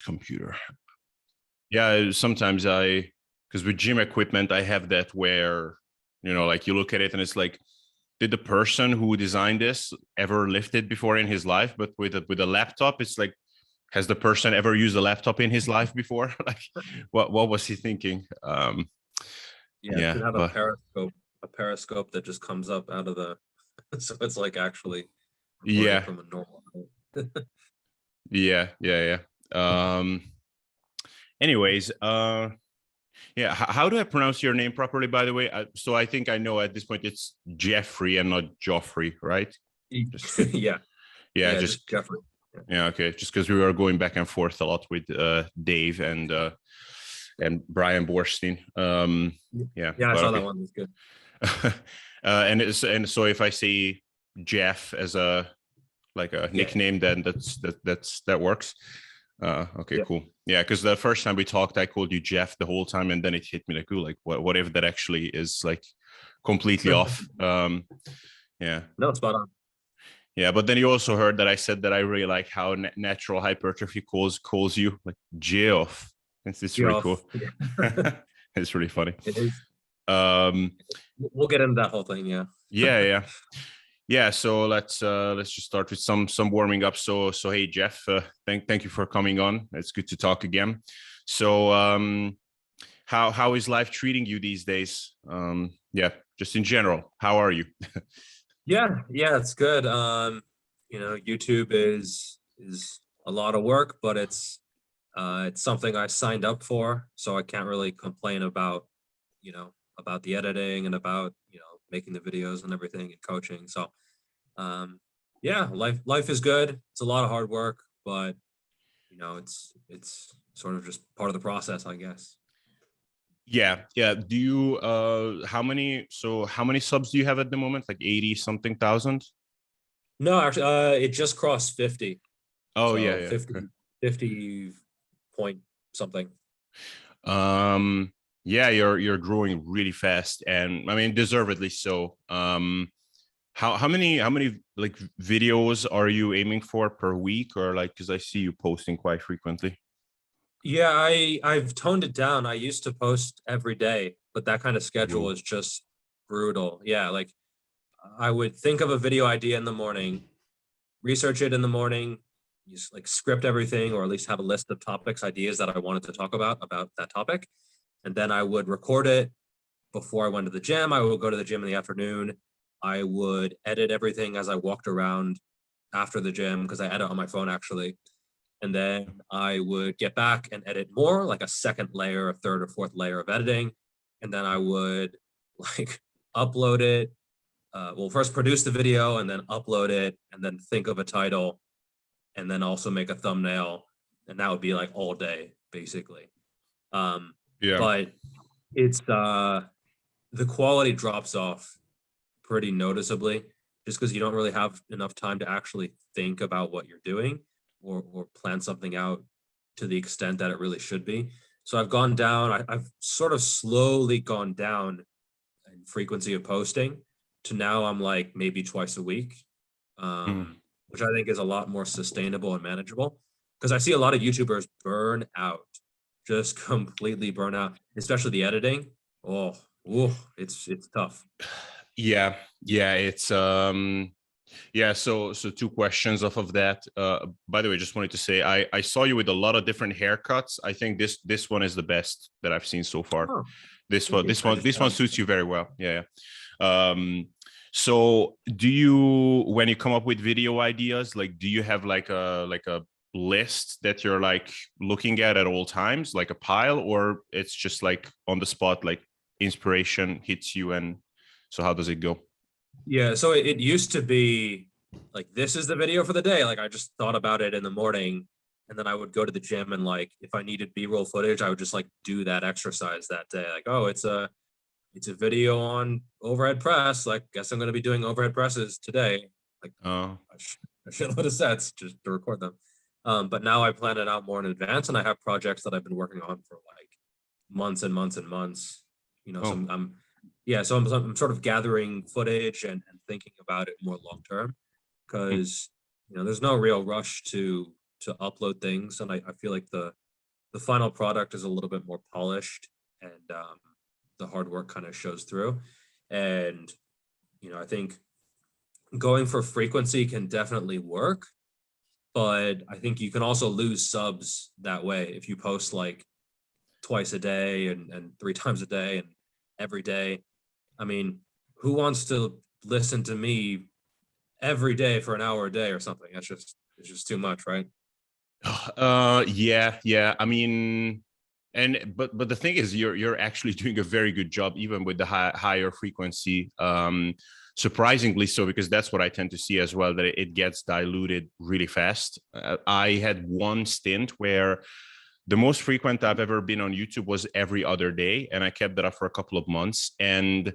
computer. Yeah, sometimes because with gym equipment, I have that where, like you look at it and it's like, did the person who designed this ever lifted before in his life? But with a laptop, it's like, has the person ever used a laptop in his life before? Like, what was he thinking? Yeah, it should have a periscope that just comes up out of the, so it's like actually recording from a normal. Yeah. Anyways, yeah. How do I pronounce your name properly, by the way? So I think I know at this point it's Geoffrey and not Geoffrey, right? Yeah. Yeah, just Geoffrey. Yeah, okay. Just because we were going back and forth a lot with Dave and Brian Borstein. Yeah, I saw that one. It was good. and so if I say Geoff as a nickname, then that works. Okay, cool. Yeah, because the first time we talked, I called you Geoff the whole time, and then it hit me like, ooh, like what if that actually is like completely off? Yeah. No, spot on. Yeah, but then you also heard that I said that I really like how Natural Hypertrophy calls you like Geoff. It's really cool. Yeah. It's really funny. It is. We'll get into that whole thing. Yeah. So let's just start with some warming up. So hey Geoff, thank you for coming on. It's good to talk again. So how is life treating you these days? Yeah, just in general, how are you? Yeah, it's good. YouTube is a lot of work, but it's something I signed up for, so I can't really complain about the editing and about making the videos and everything and coaching. So yeah, life is good. It's a lot of hard work, but it's sort of just part of the process, I guess. Yeah. Do you how many subs do you have at the moment? Like 80 something thousand? No, actually, it just crossed 50. Oh, so yeah. 50, okay. 50 point something. Yeah, you're growing really fast, and I mean deservedly so. How many like videos are you aiming for per week, or like, because I see you posting quite frequently? Yeah, I've toned it down. I used to post every day, but that kind of schedule is just brutal. Yeah, like I would think of a video idea in the morning, research it in the morning, just like script everything, or at least have a list of topics, ideas that I wanted to talk about that topic. And then I would record it before I went to the gym. I would go to the gym in the afternoon. I would edit everything as I walked around after the gym, because I edit on my phone actually. And then I would get back and edit more, like a second layer, a third or fourth layer of editing. And then I would like upload it. First produce the video and then upload it, and then think of a title, and then also make a thumbnail. And that would be like all day, basically. But it's the quality drops off pretty noticeably, just because you don't really have enough time to actually think about what you're doing, or plan something out to the extent that it really should be. So I've gone down, I've sort of slowly gone down in frequency of posting to now I'm like maybe twice a week, which I think is a lot more sustainable and manageable, because I see a lot of YouTubers burn out, just completely burn out, especially the editing. It's tough. Yeah, it's so two questions off of that. By the way, just wanted to say I saw you with a lot of different haircuts. I think this one is the best that I've seen so far. This one suits you very well. Yeah. So do you, when you come up with video ideas, like do you have like a list that you're like looking at all times, like a pile, or it's just like on the spot, like inspiration hits you? And so how does it go? Yeah, so it used to be like, this is the video for the day. Like I just thought about it in the morning, and then I would go to the gym, and like if I needed B-roll footage, I would just like do that exercise that day. Like, oh, it's a video on overhead press. Like, guess I'm going to be doing overhead presses today. Like, I should load of sets just to record them. But now I plan it out more in advance, and I have projects that I've been working on for like months and months and months. So I'm sort of gathering footage and thinking about it more long term, because there's no real rush to to upload things, and I feel like the final product is a little bit more polished, and the hard work kind of shows through. And I think going for frequency can definitely work, but I think you can also lose subs that way if you post like twice a day and 3 times a day and every day. I mean, who wants to listen to me every day for an hour a day or something? It's just too much, right? Yeah. I mean, but the thing is, you're actually doing a very good job, even with the higher frequency. Surprisingly so, because that's what I tend to see as well, that it gets diluted really fast. I had one stint where the most frequent I've ever been on YouTube was every other day, and I kept that up for a couple of months. And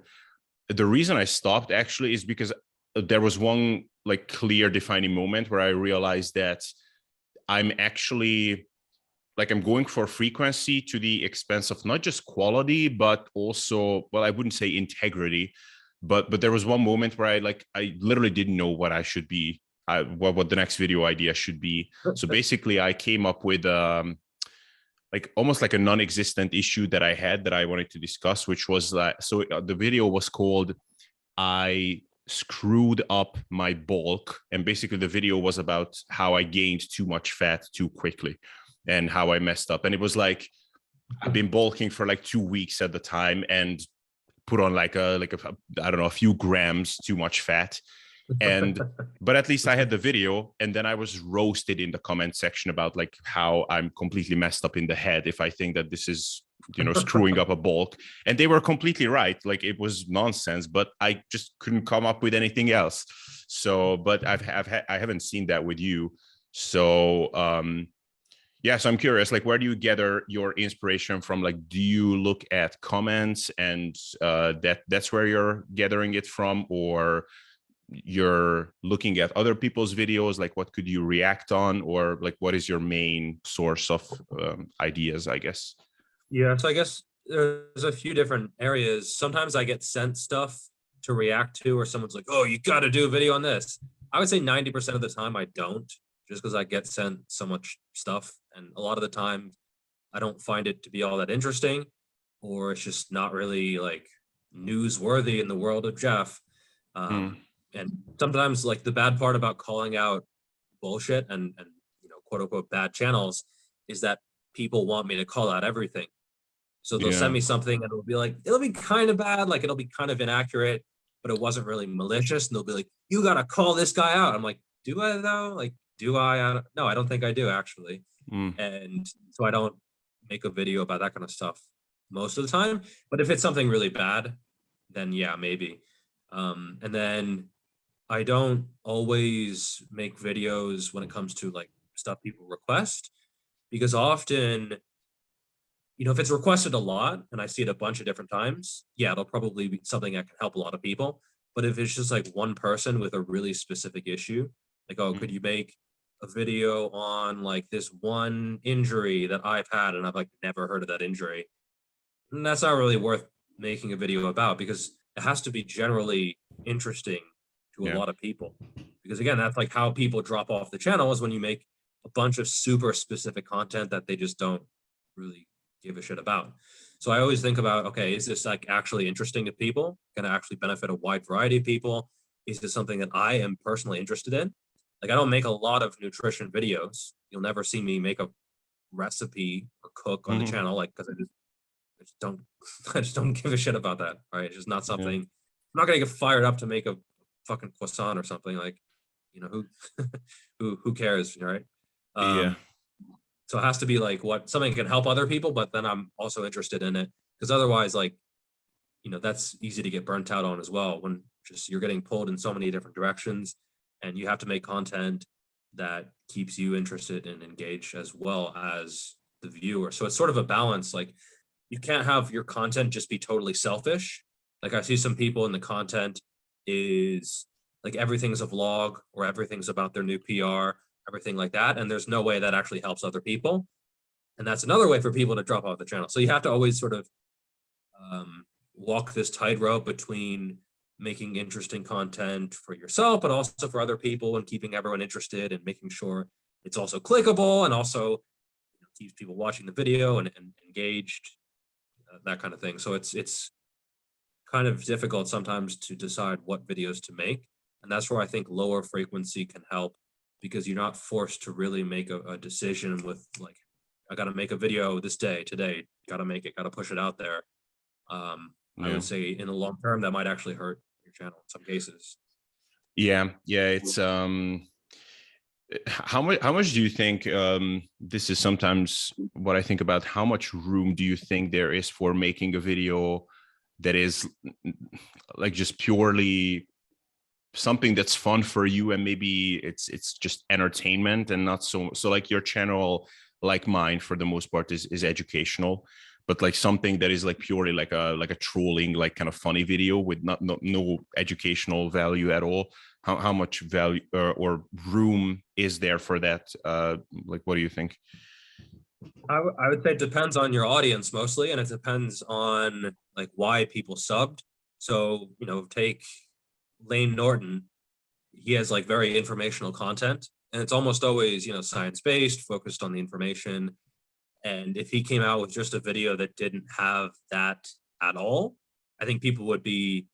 the reason I stopped actually is because there was one like clear defining moment where I realized that I'm actually like I'm going for frequency to the expense of not just quality, but also, well, I wouldn't say integrity, but there was one moment where I literally didn't know what I should be, what the next video idea should be. So basically, I came up with like almost like a non-existent issue that I had that I wanted to discuss, which was that. So the video was called "I Screwed Up My Bulk," and basically the video was about how I gained too much fat too quickly and how I messed up. And it was like I've been bulking for like 2 weeks at the time and put on like a I don't know, a few grams too much fat. And but at least I had the video, and then I was roasted in the comment section about like how I'm completely messed up in the head if I think that this is screwing up a bulk. And they were completely right. Like, it was nonsense, but I just couldn't come up with anything else. So but I haven't seen that with you. So yeah, so I'm curious, like, where do you gather your inspiration from? Like, do you look at comments and that's where you're gathering it from, or you're looking at other people's videos? Like, what could you react on, or like, what is your main source of ideas, I guess? Yeah. So I guess there's a few different areas. Sometimes I get sent stuff to react to, or someone's like, "Oh, you got to do a video on this." I would say 90% of the time I don't, just because I get sent so much stuff, and a lot of the time I don't find it to be all that interesting, or it's just not really like newsworthy in the world of Geoff. Mm. And sometimes, like, the bad part about calling out bullshit and quote unquote bad channels is that people want me to call out everything. So they'll send Yeah. me something and it'll be kind of bad, like it'll be kind of inaccurate, but it wasn't really malicious. And they'll be like, "You gotta call this guy out." I'm like, "Do I though? Like, do I? No, I don't think I do actually." Mm. And so I don't make a video about that kind of stuff most of the time. But if it's something really bad, then yeah, maybe. And then I don't always make videos when it comes to like stuff people request, because often, if it's requested a lot and I see it a bunch of different times, yeah, it'll probably be something that can help a lot of people. But if it's just like one person with a really specific issue, like, "Oh, could Mm. you make a video on like this one injury that I've had and I've like never heard of that injury?" And that's not really worth making a video about, because it has to be generally interesting to a Yeah. lot of people. Because again, that's like how people drop off the channel, is when you make a bunch of super specific content that they just don't really give a shit about. So I always think about, okay, is this like actually interesting to people? Can it actually benefit a wide variety of people? Is this something that I am personally interested in? Like, I don't make a lot of nutrition videos. You'll never see me make a recipe or cook on the Mhm. channel, like, because I just don't I just don't give a shit about that. Right? It's just not Yeah. something. I'm not gonna get fired up to make a fucking croissant or something. Like, who who cares, right? Yeah. Um, so it has to be like what something can help other people, but then I'm also interested in it, because otherwise, like, that's easy to get burnt out on as well, when just you're getting pulled in so many different directions, and you have to make content that keeps you interested and engaged as well as the viewer. So it's sort of a balance. Like, you can't have your content just be totally selfish. Like, I see some people in the content is like everything's a vlog or everything's about their new PR, everything like that. And there's no way that actually helps other people. And that's another way for people to drop off the channel. So you have to always sort of walk this tightrope between making interesting content for yourself, but also for other people, and keeping everyone interested and making sure it's also clickable and also keeps people watching the video and engaged, that kind of thing. So it's kind of difficult sometimes to decide what videos to make. And that's where I think lower frequency can help, because you're not forced to really make a decision with like, I got to make a video this day, today, got to make it, got to push it out there. I would say in the long term, that might actually hurt your channel in some cases. Yeah. It's how much do you think, this is sometimes what I think about, how much room do you think there is for making a video that is like just purely something that's fun for you, and maybe it's just entertainment and not so like your channel, like mine for the most part, is educational, but like something that is like purely like a trolling, like kind of funny video with no educational value at all. How much value or room is there for that? Like, what do you think? I would say it depends on your audience mostly, and it depends on like why people subbed. So, take Lane Norton. He has like very informational content, and it's almost always, science-based, focused on the information. And if he came out with just a video that didn't have that at all, I think people would be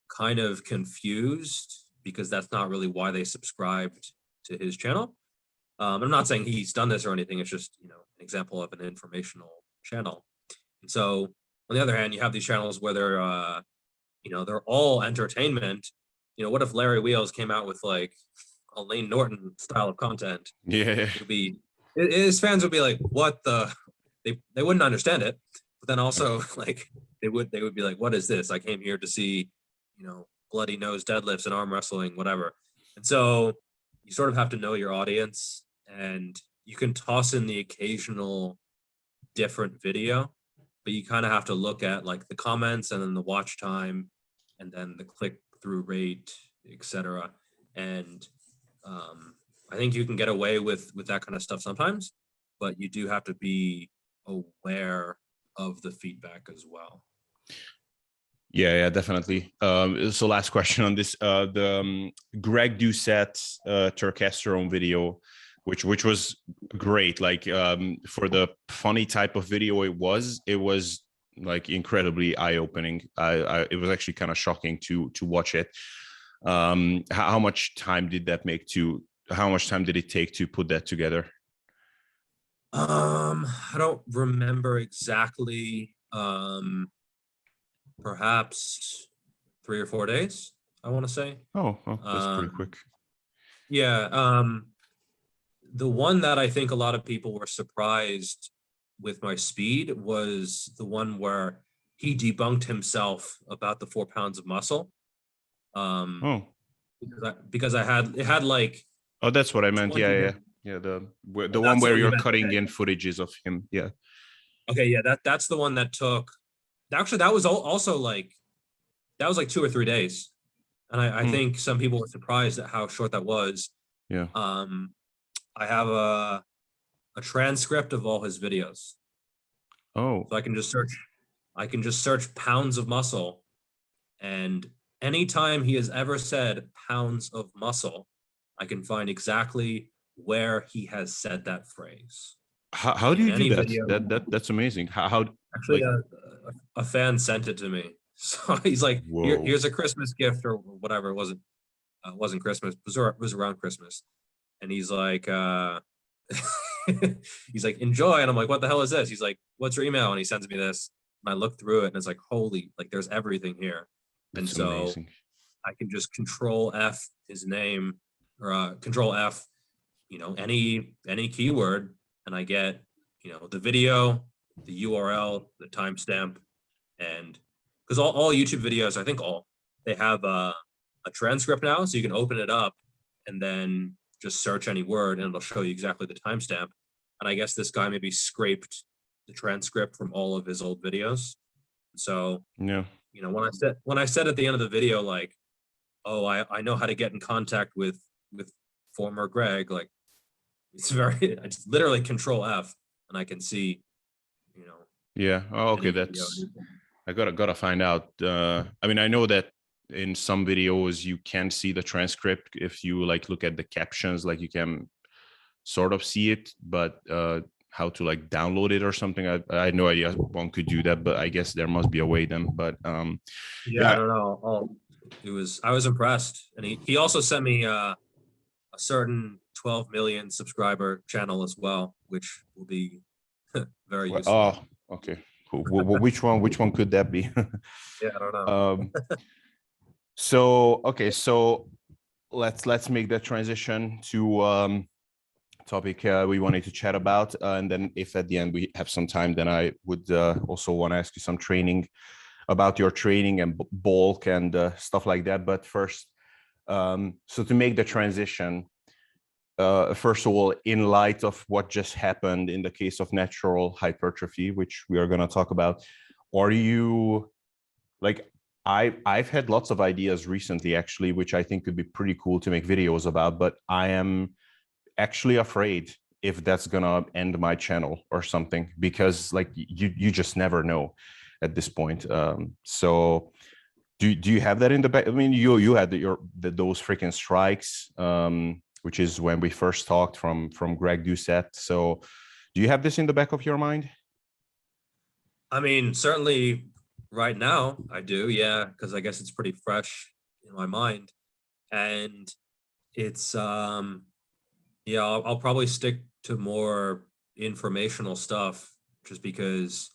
kind of confused, because that's not really why they subscribed to his channel. I'm not saying he's done this or anything. It's just, an example of an informational channel. And so on the other hand, you have these channels where they're all entertainment. What if Larry Wheels came out with like a Lane Norton style of content? Yeah. His fans would be like, what the, they wouldn't understand it. But then also like, they would be like, what is this? I came here to see, bloody nose deadlifts and arm wrestling, whatever. And so you sort of have to know your audience, and you can toss in the occasional different video, but you kind of have to look at like the comments and then the watch time and then the click through rate, etc. And I think you can get away with that kind of stuff sometimes, but you do have to be aware of the feedback as well. Yeah, definitely. So last question on this, the Greg Doucette Turkesterone video, which was great. Like, for the funny type of video it was like incredibly eye-opening. It was actually kind of shocking to watch it. How much time did that how much time did it take to put that together? I don't remember exactly. Perhaps 3 or 4 days, I want to say. Oh, that's pretty quick. Yeah. The one that I think a lot of people were surprised with my speed was the one where he debunked himself about the 4 pounds of muscle. Because it had like. Oh, that's what I meant. Yeah. The one where you're cutting in footages of him. Yeah. Okay. Yeah. That's the one that took. Actually, that was also like, that was like 2 or 3 days. And I think some people were surprised at how short that was. Yeah. I have a transcript of all his videos. Oh. So I can just search pounds of muscle. And anytime he has ever said pounds of muscle, I can find exactly where he has said that phrase. How do you do that? That's amazing. How actually, like, a fan sent it to me. So he's like, here's a Christmas gift or whatever. It wasn't Christmas. It was around Christmas. And he's like, he's like, enjoy. And I'm like, what the hell is this? He's like, what's your email? And he sends me this. And I look through it and it's like, holy, like there's everything here. And so amazing. I can just control F his name, or control F, any keyword, and I get, the video, the URL, the timestamp, and because all YouTube videos, I think they have a transcript now, so you can open it up and then just search any word and it'll show you exactly the timestamp. And I guess this guy maybe scraped the transcript from all of his old videos. So yeah, when I said at the end of the video, like, oh, I know how to get in contact with former Greg, like I just literally control F and I can see, Yeah. Oh, okay. I gotta find out. I mean, I know that in some videos you can see the transcript if you like look at the captions, like you can sort of see it, but how to like download it or something. I had no idea one could do that, but I guess there must be a way then. But Yeah, I don't know. I was impressed, and he also sent me a certain 12 million subscriber channel as well, which will be very useful. Oh, okay. Cool. Which one could that be? Yeah, I don't know. So okay, so let's make that transition to topic we wanted to chat about, and then if at the end we have some time, then I would also want to ask you some training about your training and bulk and stuff like that. But first, so to make the transition, first of all, in light of what just happened in the case of natural hypertrophy, which we are going to talk about, are you like, I've had lots of ideas recently, actually, which I think could be pretty cool to make videos about, but I am actually afraid if that's gonna end my channel or something, because like you just never know at this point. So do you have that in the back? I mean, you had those freaking strikes, which is when we first talked from Greg Doucette. So do you have this in the back of your mind? I mean, certainly right now I do, yeah, because I guess it's pretty fresh in my mind. And it's yeah, I'll probably stick to more informational stuff just because,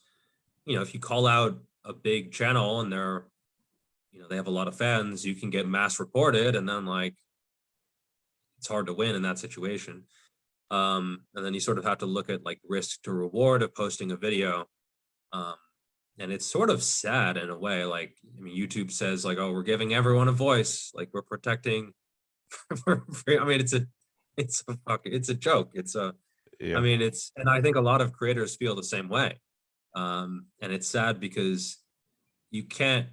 if you call out a big channel and they have a lot of fans, you can get mass reported, and then like it's hard to win in that situation. And then you sort of have to look at like risk to reward of posting a video. Um, and it's sort of sad in a way. Like, I mean, YouTube says like, oh, we're giving everyone a voice, like we're protecting. I mean, it's a joke. Yeah. I mean, and I think a lot of creators feel the same way. And it's sad because you can't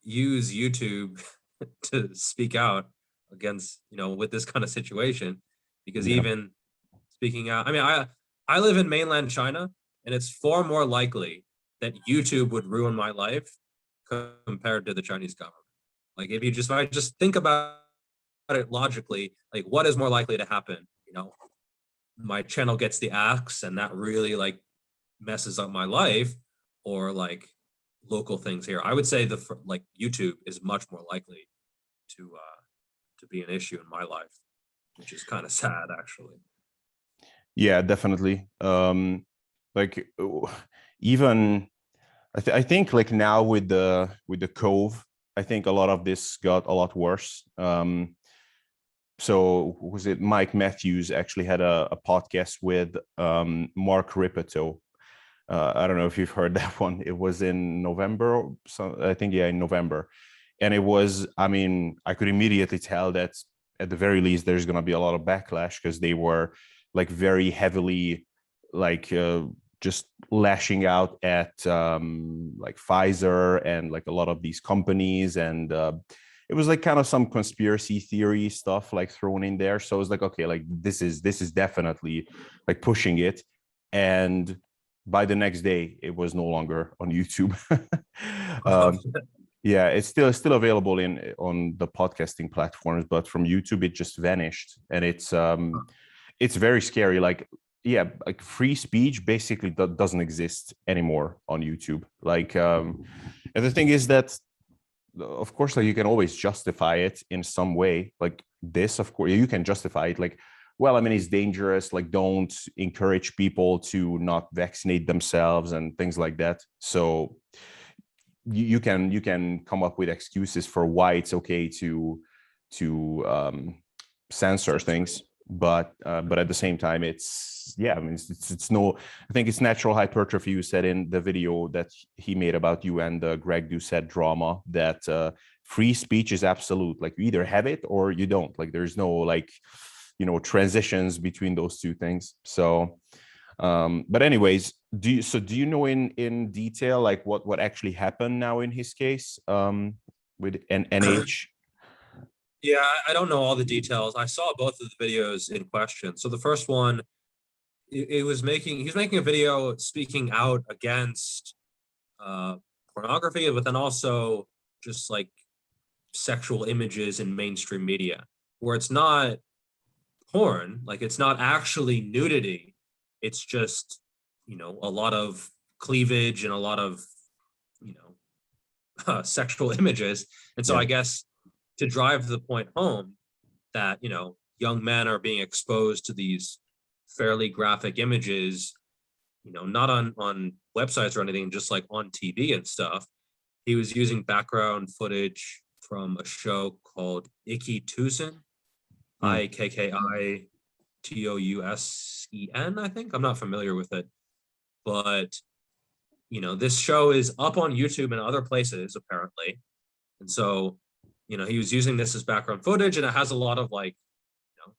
use YouTube to speak out against, with this kind of situation, because Yeah. even speaking out, I mean, I live in mainland China, and it's far more likely that YouTube would ruin my life compared to the Chinese government. Like if I just think about it logically, like what is more likely to happen? My channel gets the axe and that really like messes up my life, or like local things here. I would say like YouTube is much more likely to be an issue in my life, which is kind of sad actually. Yeah, definitely. Like even I think like now with the Cove, I think a lot of this got a lot worse. So was it Mike Matthews actually had a podcast with Mark Ripito. I don't know if you've heard that one. It was in November, so I think, yeah, in November. And it was, I mean, I could immediately tell that at the very least there's going to be a lot of backlash, because they were like very heavily like just lashing out at like Pfizer and like a lot of these companies, and it was like kind of some conspiracy theory stuff like thrown in there. So it was like, okay, like this is definitely like pushing it. And by the next day it was no longer on YouTube. Yeah, it's still available on the podcasting platforms, but from YouTube it just vanished. And it's very scary. Like, yeah, like free speech basically doesn't exist anymore on YouTube. Like and the thing is that, of course, like you can always justify it in some way. Like this, of course you can justify it, like, well, I mean, it's dangerous, like don't encourage people to not vaccinate themselves and things like that. So you can come up with excuses for why it's okay to censor things, but at the same time, it's, yeah, I mean, it's no, I think it's Natural Hypertrophy who said in the video that he made about you and the Greg Doucette drama that free speech is absolute. Like you either have it or you don't. Like there's no like, transitions between those two things. So but anyways, do you know in detail like what actually happened now in his case with NH? Yeah, I don't know all the details. I saw both of the videos in question. So the first one, he was making a video speaking out against pornography, but then also just like sexual images in mainstream media, where it's not porn. Like, it's not actually nudity. It's just, you know, a lot of cleavage and a lot of, you know, sexual images. And so Yeah. I guess to drive the point home that, you know, young men are being exposed to these fairly graphic images, you know, not on websites or anything, just like on TV and stuff. He was using background footage from a show called Icky Tusen, IKKITOUSEN, I think. I'm not familiar with it, but you know, this show is up on YouTube and other places apparently. And so, you know, he was using this as background footage, and it has a lot of like, you know,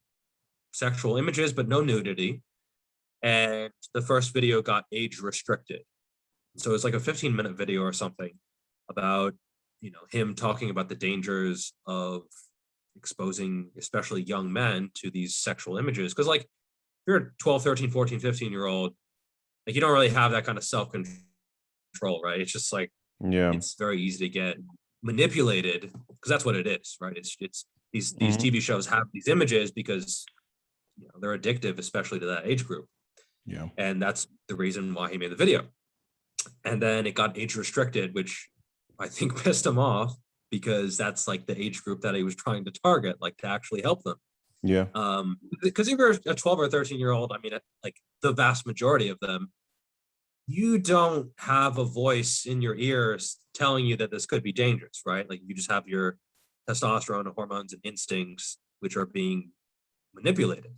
sexual images, but no nudity. And the first video got age restricted. So it's like a 15-minute video or something about, you know, him talking about the dangers of exposing especially young men to these sexual images. Because like, if you're a 12, 13, 14, 15-year-old, like, you don't really have that kind of self-control, right? It's just like, Yeah. it's very easy to get manipulated, because that's what it is, right? It's these TV shows have these images because, you know, they're addictive, especially to that age group. Yeah. And that's the reason why he made the video. And then it got age restricted, which I think pissed him off, because that's like the age group that he was trying to target, like to actually help them. Yeah. Because if you're a 12 or 13-year-old, I mean, like the vast majority of them, you don't have a voice in your ears telling you that this could be dangerous, right? Like, you just have your testosterone hormones and instincts, which are being manipulated.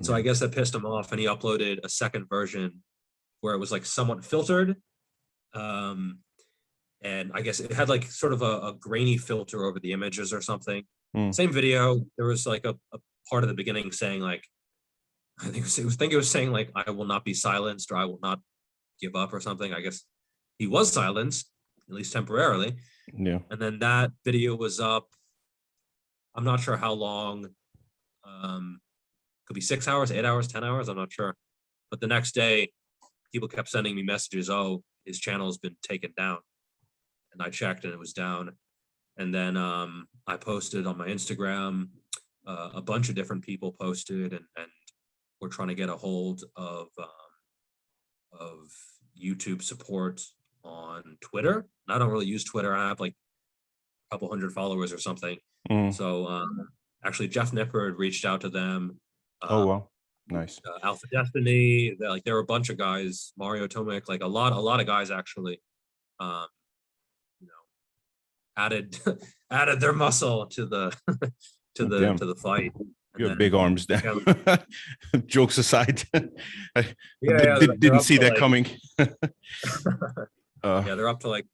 So I guess that pissed him off, and he uploaded a second version where it was like somewhat filtered. And I guess it had like sort of a grainy filter over the images or something. Same video. There was like a part of the beginning saying like, I think it was saying like, I will not be silenced, or I will not give up or something. I guess he was silenced, at least temporarily. Yeah. And then that video was up. I'm not sure how long. Could be 6 hours, 8 hours, 10 hours. I'm not sure. But the next day, people kept sending me messages. Oh, his channel has been taken down. And I checked and it was down. And then I posted on my Instagram. A bunch of different people posted, and we're trying to get a hold of YouTube support on Twitter. And I don't really use Twitter. I have like a couple hundred followers or something. So actually, Jeff Nippard reached out to them. Oh, wow. Nice. Alpha Destiny, like there were a bunch of guys, Mario Tomic, like a lot of guys actually, you know, added their muscle to the to the fight. You have big arms then. Jokes aside, I yeah, didn't see that like, coming. Yeah, they're up to like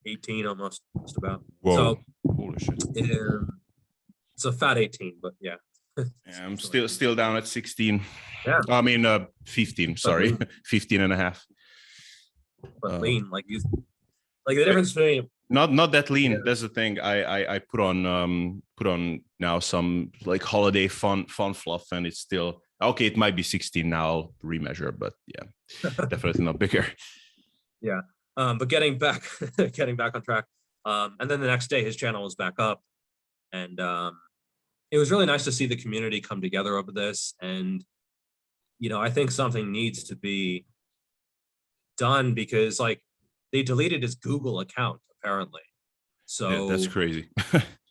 18 almost, just about. Whoa. So holy shit. It's a fat 18, but yeah. Yeah, I'm still down at 16. Yeah. I mean 15, sorry. 15 and a half. But lean, like you, like the difference between not that lean. Yeah. That's the thing. I put on now some like holiday fun fluff, and it's still okay. It might be 16 now. I'll remeasure, but yeah, definitely not bigger. Yeah. But getting back on track. And then the next day his channel was back up, and it was really nice to see the community come together over this. And, you know, I think something needs to be done, because like they deleted his Google account apparently. So yeah, that's crazy.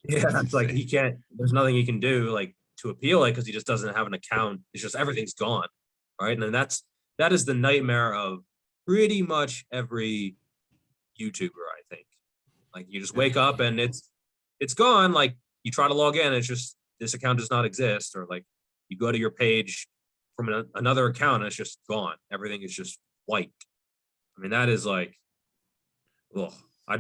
Yeah, it's like there's nothing he can do like to appeal it, because he just doesn't have an account. It's just everything's gone, right? And then that is the nightmare of pretty much every YouTuber, I think. Like, you just wake up and it's gone. Like, you try to log in, it's just, this account does not exist. Or like, you go to your page from another account and it's just gone. Everything is just wiped. I mean, that is like, well, I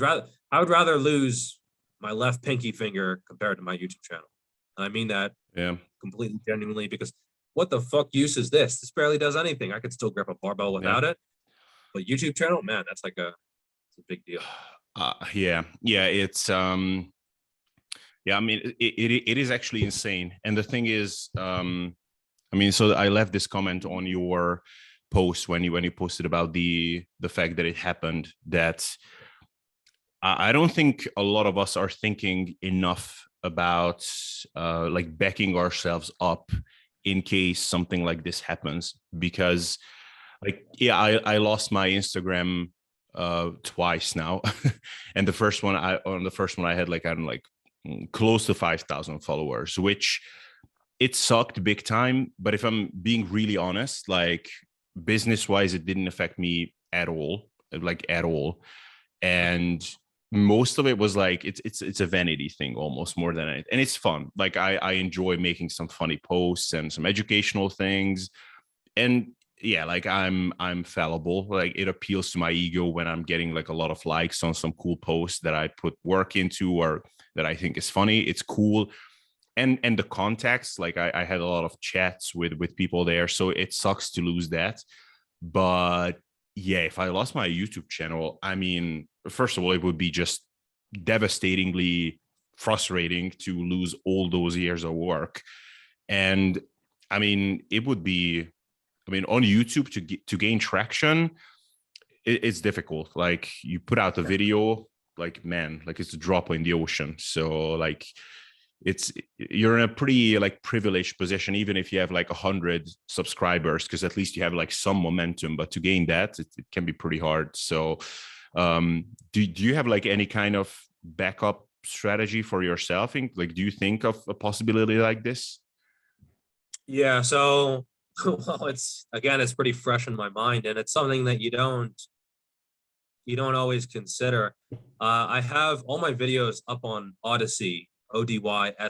would rather lose my left pinky finger compared to my YouTube channel. And I mean that completely genuinely, because what the fuck use is this? This barely does anything. I could still grip a barbell without it. But YouTube channel, man, that's like it's a big deal. It's I mean, it is actually insane. And the thing is, I mean, so I left this comment on your post when you posted about the fact that it happened, that I don't think a lot of us are thinking enough about like backing ourselves up in case something like this happens. Because like, yeah, I lost my Instagram twice now. And the first one I had like, I don't know, like close to 5,000 followers, which it sucked big time. But if I'm being really honest, like business wise, it didn't affect me at all, like at all. And most of it was like it's a vanity thing almost more than anything. And it's fun. Like I enjoy making some funny posts and some educational things. And yeah, like I'm fallible. Like it appeals to my ego when I'm getting like a lot of likes on some cool post that I put work into or that I think is funny. It's cool. And the context, like I had a lot of chats with people there, so it sucks to lose that. But yeah, if I lost my YouTube channel, I mean, first of all, it would be just devastatingly frustrating to lose all those years of work. And I mean, it would be, I mean, on YouTube to gain traction, it's difficult. Like you put out a video, like man, like it's a drop in the ocean. So like it's, you're in a pretty like privileged position, even if you have like 100 subscribers, because at least you have like some momentum. But to gain that, it can be pretty hard. So do you have like any kind of backup strategy for yourself? Like, do you think of a possibility like this? Yeah, so well, it's pretty fresh in my mind, and it's something that you don't always consider. I have all my videos up on Odyssey, ODYSEE.com.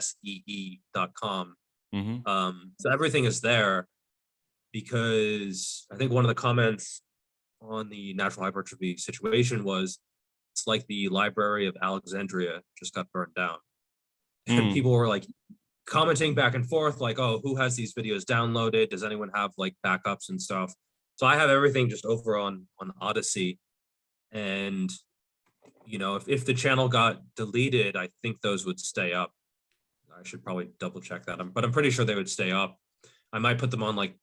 Mm-hmm. So everything is there because I think one of the comments on the natural hypertrophy situation was it's like the Library of Alexandria just got burned down. And people were like commenting back and forth, like, oh, who has these videos downloaded? Does anyone have like backups and stuff? So I have everything just over on Odyssey. And if the channel got deleted, I think those would stay up. I should probably double check that, but I'm pretty sure they would stay up. I might put them on like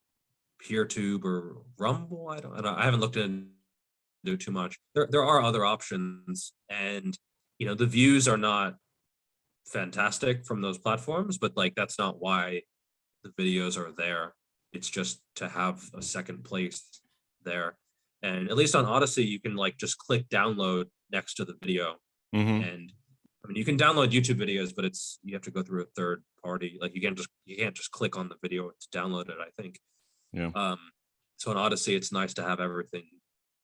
PeerTube or Rumble. I don't know. I haven't looked into too much. There are other options, and the views are not fantastic from those platforms, but like that's not why the videos are there. It's just to have a second place there. And at least on Odyssey, you can like just click download next to the video. Mm-hmm. And I mean, you can download YouTube videos, but you have to go through a third party. Like you can't just click on the video to download it, I think. Yeah. So on Odyssey, it's nice to have everything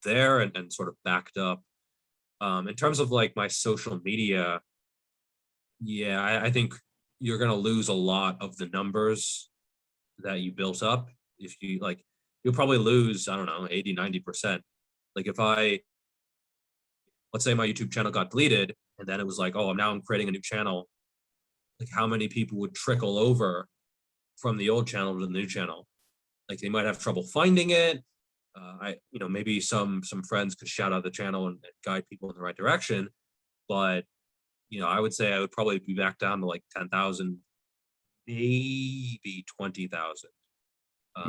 there and sort of backed up. In terms of like my social media, yeah, I think you're going to lose a lot of the numbers that you built up. If you like, you'll probably lose, I don't know, 80, 90%. Like if let's say my YouTube channel got deleted and then it was like, oh, I'm creating a new channel. Like how many people would trickle over from the old channel to the new channel? Like they might have trouble finding it. Maybe some friends could shout out the channel and guide people in the right direction. But, I would say I would probably be back down to like 10,000, maybe 20,000.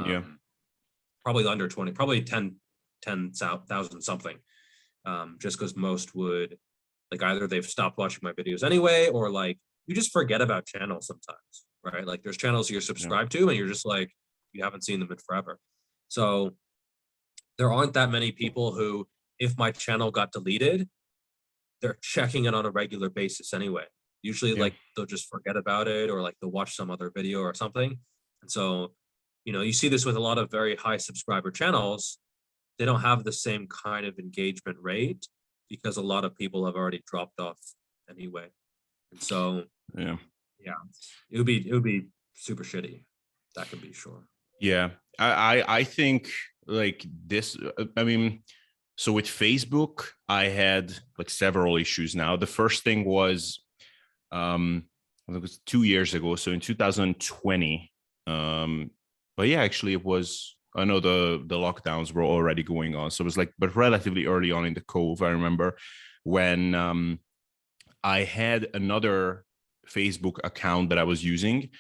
Yeah. Probably under 20, probably 10,000 something. Just because most would like either they've stopped watching my videos anyway, or like you just forget about channels sometimes, right? Like there's channels you're subscribed to and you're just like, you haven't seen them in forever. So there aren't that many people who, if my channel got deleted, they're checking it on a regular basis anyway. Usually like they'll just forget about it or like they'll watch some other video or something. And so, you see this with a lot of very high subscriber channels. They don't have the same kind of engagement rate because a lot of people have already dropped off anyway. And so, yeah, it would be super shitty. That can be sure. Yeah, I think like this. I mean, so with Facebook, I had like several issues. Now, the first thing was, I think it was 2 years ago. So in 2020. But yeah, actually, it was. I know the lockdowns were already going on, so it was like, but relatively early on in the cove. I remember when I had another Facebook account that I was using.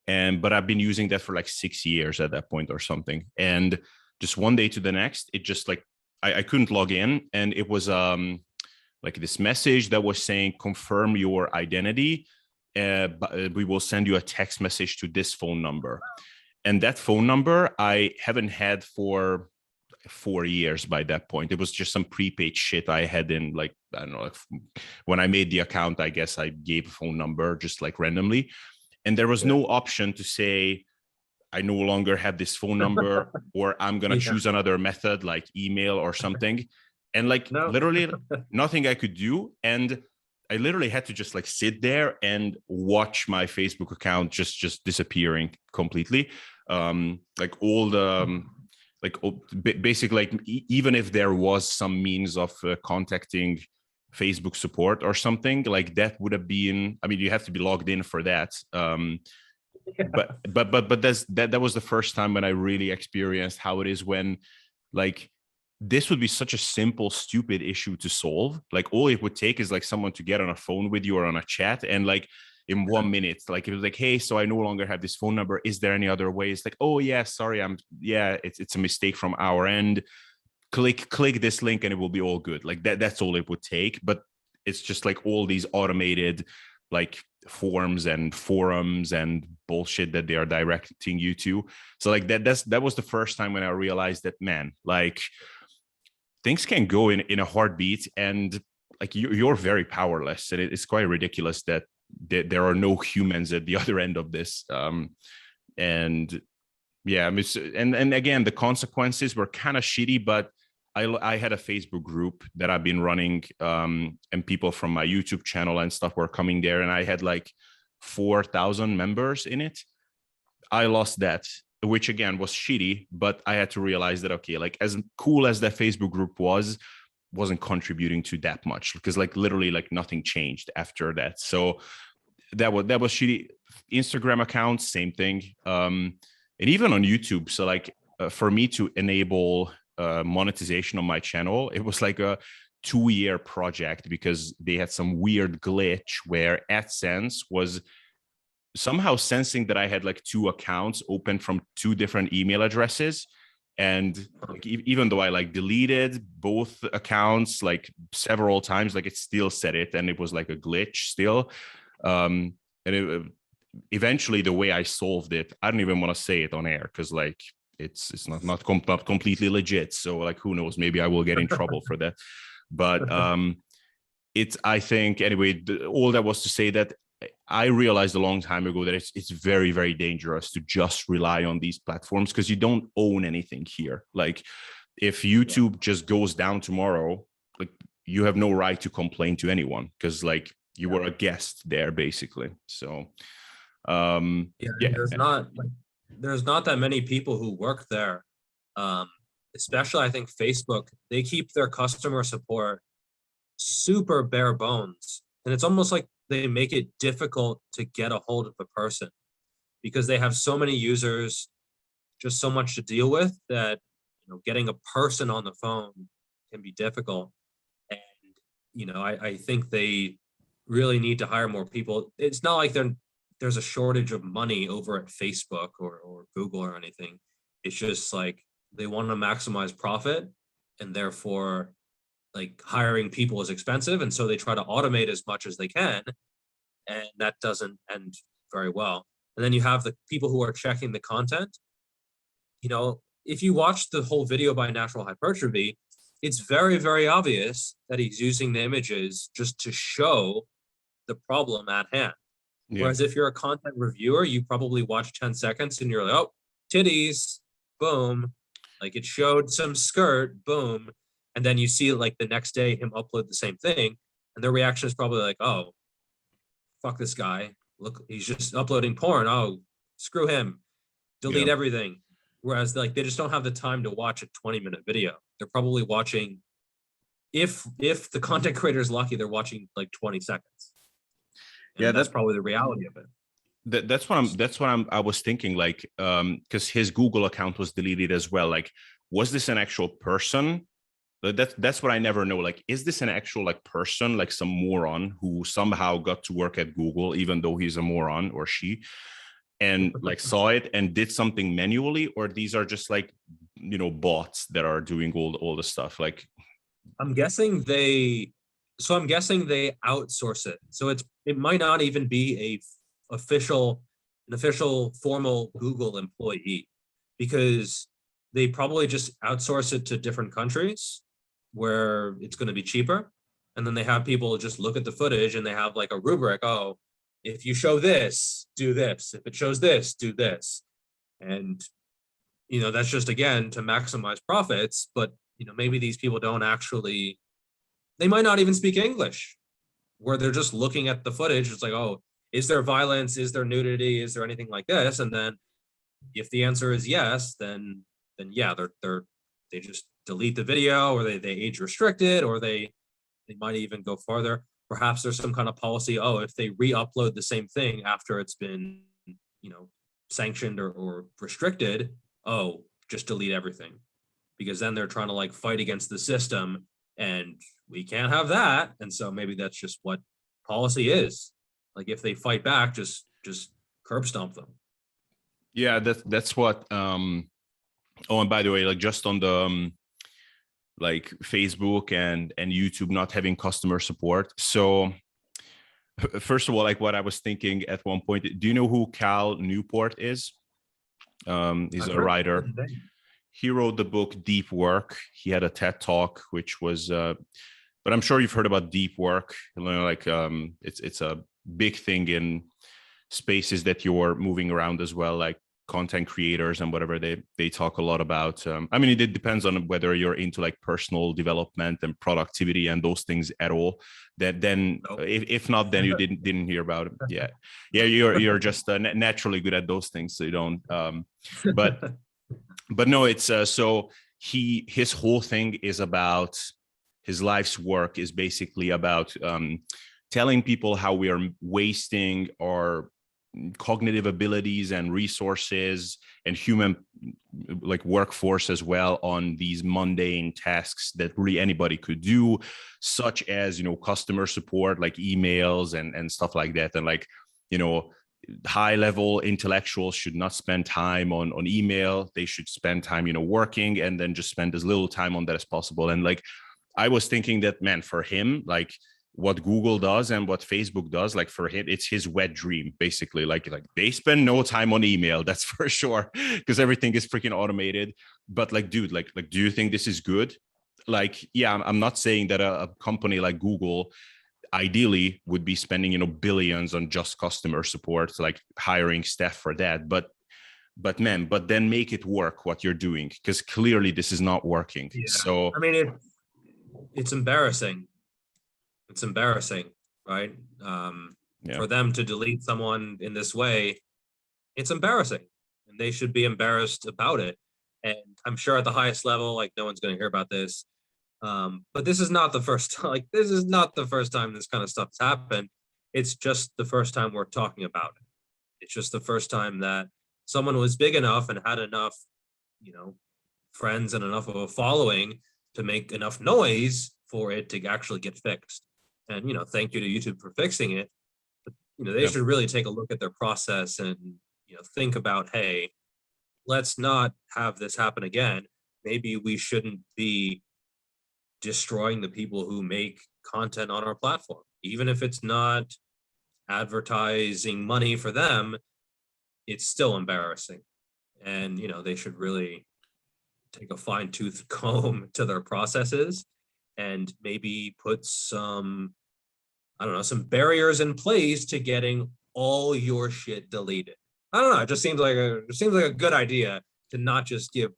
But I've been using that for like 6 years at that point or something. And just one day to the next, it just like, I couldn't log in. And it was like this message that was saying, confirm your identity. But we will send you a text message to this phone number. And that phone number I haven't had for 4 years by that point. It was just some prepaid shit I had in, like, I don't know, like, when I made the account, I guess I gave a phone number just like randomly. And there was no option to say, I no longer have this phone number, or I'm going to choose another method like email or something. And like literally nothing I could do. And I literally had to just like sit there and watch my Facebook account just disappearing completely. Like all the, basically, like even if there was some means of contacting Facebook support or something, like that would have been, I mean, you have to be logged in for that. But that was the first time when I really experienced how it is when, like, this would be such a simple, stupid issue to solve. Like all it would take is like someone to get on a phone with you or on a chat, and like in 1 minute, like it was like, hey, so I no longer have this phone number. Is there any other way? It's like, oh yeah, sorry, it's a mistake from our end. Click this link and it will be all good. Like that's all it would take. But it's just like all these automated like forms and forums and bullshit that they are directing you to. So like that was the first time when I realized that, man, like things can go in a heartbeat, and like you're very powerless. And it's quite ridiculous that there are no humans at the other end of this. And yeah, I mean, and again, the consequences were kind of shitty, but I had a Facebook group that I've been running, and people from my YouTube channel and stuff were coming there, and I had like 4,000 members in it. I lost that, which again was shitty, but I had to realize that, okay, like as cool as that Facebook group wasn't contributing to that much, because like literally like nothing changed after that. So that was shitty. Instagram accounts, same thing. And even on YouTube. So like for me to enable monetization on my channel, it was like a 2-year project, because they had some weird glitch where AdSense was somehow sensing that I had like 2 accounts open from 2 different email addresses. And like, even though I like deleted both accounts like several times, like it still said it, and it was like a glitch still. And eventually the way I solved it, I don't even want to say it on air, because like it's not completely legit. So like, who knows, maybe I will get in trouble for that. But I think anyway, all that was to say that I realized a long time ago that it's very, very dangerous to just rely on these platforms, because you don't own anything here. Like if YouTube just goes down tomorrow, like you have no right to complain to anyone, because like you were a guest there basically. So there's not that many people who work there. Especially I think Facebook, they keep their customer support super bare bones. And it's almost like they make it difficult to get a hold of a person, because they have so many users, just so much to deal with, that getting a person on the phone can be difficult. And I think they really need to hire more people. It's not like there's a shortage of money over at Facebook or Google or anything. It's just like they want to maximize profit, and therefore like hiring people is expensive, and so they try to automate as much as they can, and that doesn't end very well. And then you have the people who are checking the content. If you watch the whole video by Natural Hypertrophy, it's very, very obvious that he's using the images just to show the problem at hand. Yeah. Whereas if you're a content reviewer, you probably watch 10 seconds and you're like, oh, titties, boom. Like it showed some skirt, boom. And then you see like the next day him upload the same thing, and their reaction is probably like, oh, fuck this guy. Look, he's just uploading porn. Oh, screw him. Delete everything. Whereas like they just don't have the time to watch a 20-minute video. They're probably watching, if the content creator is lucky, they're watching like 20 seconds. And that's probably the reality of it. That's what I was thinking, like, because his Google account was deleted as well. Like, was this an actual person? That's what I never know. Like, is this an actual like person, like some moron who somehow got to work at Google, even though he's a moron, or she, and like saw it and did something manually, or these are just like, bots that are doing all the stuff? Like, I'm guessing they outsource it. So it might not even be a official an official formal Google employee, because they probably just outsource it to different countries where it's going to be cheaper. And then they have people just look at the footage and they have like a rubric. Oh, if you show this, do this. If it shows this, do this. And, that's just, again, to maximize profits. But, maybe these people don't actually, they might not even speak English, where they're just looking at the footage. It's like, oh, is there violence? Is there nudity? Is there anything like this? And then if the answer is yes, then yeah, they just delete the video, or they age restrict it, or they might even go farther. Perhaps there's some kind of policy. Oh, if they re-upload the same thing after it's been, sanctioned or restricted, oh, just delete everything, because then they're trying to like fight against the system, and we can't have that. And so maybe that's just what policy is. Like if they fight back, just curb stomp them. Yeah, that's what. Oh, and by the way, like just on the like Facebook and YouTube not having customer support. So first of all, like what I was thinking at one point, do you know who Cal Newport is? He's a writer. He wrote the book Deep Work. He had a TED Talk, which was, but I'm sure you've heard about deep work. Like it's a big thing in spaces that you're moving around as well, like content creators and whatever. They talk a lot about. I mean, it depends on whether you're into like personal development and productivity and those things at all. That then, nope. if not, then you didn't hear about it. Yeah, you're just naturally good at those things, so you don't. But no, it's so his whole thing is about his life's work is basically about telling people how we are wasting our cognitive abilities and resources and human like workforce as well on these mundane tasks that really anybody could do, such as customer support, like emails and stuff like that. And like high level intellectuals should not spend time on email. They should spend time working, and then just spend as little time on that as possible. And like I was thinking that, man, for him, like what Google does and what Facebook does, like for him, it's his wet dream, basically. Like they spend no time on email, that's for sure, because everything is freaking automated. But like, dude, like, do you think this is good? Like, yeah, I'm not saying that a company like Google ideally would be spending, billions on just customer support, like hiring staff for that. But then make it work what you're doing, because clearly this is not working. Yeah. So I mean, it's embarrassing. It's embarrassing, right? For them to delete someone in this way, it's embarrassing, and they should be embarrassed about it. And I'm sure at the highest level, like no one's going to hear about this. But this is not the first time. Like this is not the first time this kind of stuff has happened. It's just the first time we're talking about it. It's just the first time that someone was big enough and had enough, friends and enough of a following to make enough noise for it to actually get fixed. And, thank you to YouTube for fixing it. But, they should really take a look at their process and, think about, hey, let's not have this happen again. Maybe we shouldn't be destroying the people who make content on our platform, even if it's not advertising money for them. It's still embarrassing. And, they should really take a fine-tooth comb to their processes and maybe put some barriers in place to getting all your shit deleted. I don't know. It just seems like a good idea to not just give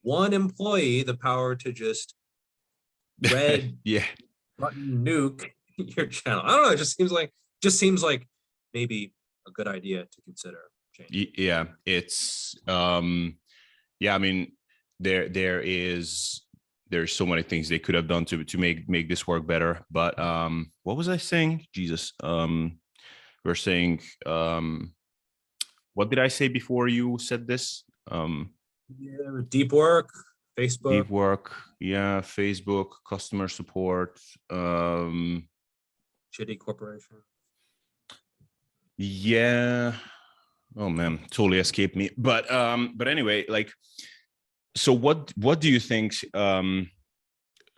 one employee the power to just red button nuke your channel. I don't know. It just seems like maybe a good idea to consider change. Yeah, it's I mean, there's so many things they could have done to make this work better. But what was I saying? Jesus. We're saying what did I say before you said this? Deep work, Facebook. Deep work, yeah, Facebook, customer support, shitty corporation. Yeah. Oh man, totally escaped me. But anyway, like, so what do you think?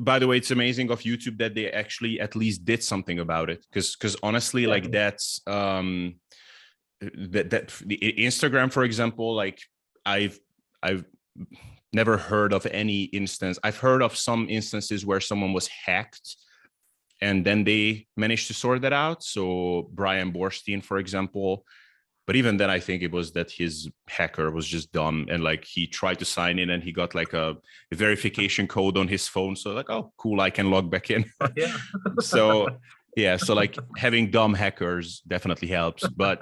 By the way, it's amazing of YouTube that they actually at least did something about it, because honestly, like that's that the Instagram, for example, like I've never heard of any instance. I've heard of some instances where someone was hacked and then they managed to sort that out. So Brian Borstein, for example. But even then, I think it was that his hacker was just dumb and like he tried to sign in and he got like a verification code on his phone. So like, oh, cool, I can log back in. Yeah. So yeah, so like having dumb hackers definitely helps, but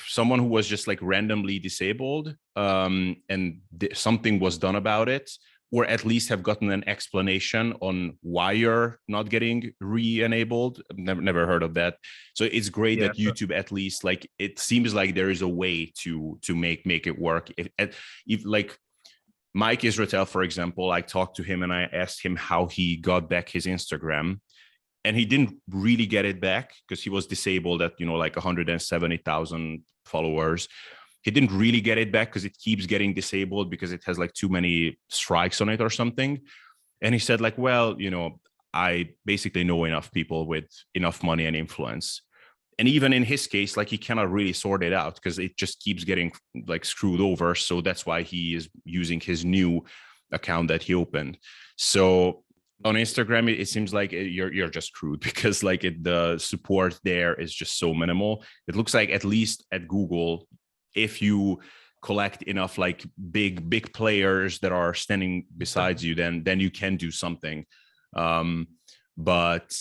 someone who was just like randomly disabled, and something was done about it, or at least have gotten an explanation on why you're not getting re-enabled. I've never heard of that. So it's great that YouTube, at least, like, it seems like there is a way to make it work. If like Mike Israetel, for example, I talked to him and I asked him how he got back his Instagram, and he didn't really get it back because he was disabled at, like 170,000 followers. He didn't really get it back because it keeps getting disabled because it has like too many strikes on it or something. And he said like, well, I basically know enough people with enough money and influence. And even in his case, like, he cannot really sort it out because it just keeps getting like screwed over. So that's why he is using his new account that he opened. So on Instagram, it seems like you're just screwed because like the support there is just so minimal. It looks like, at least at Google, if you collect enough like big players that are standing beside you, then you can do something. But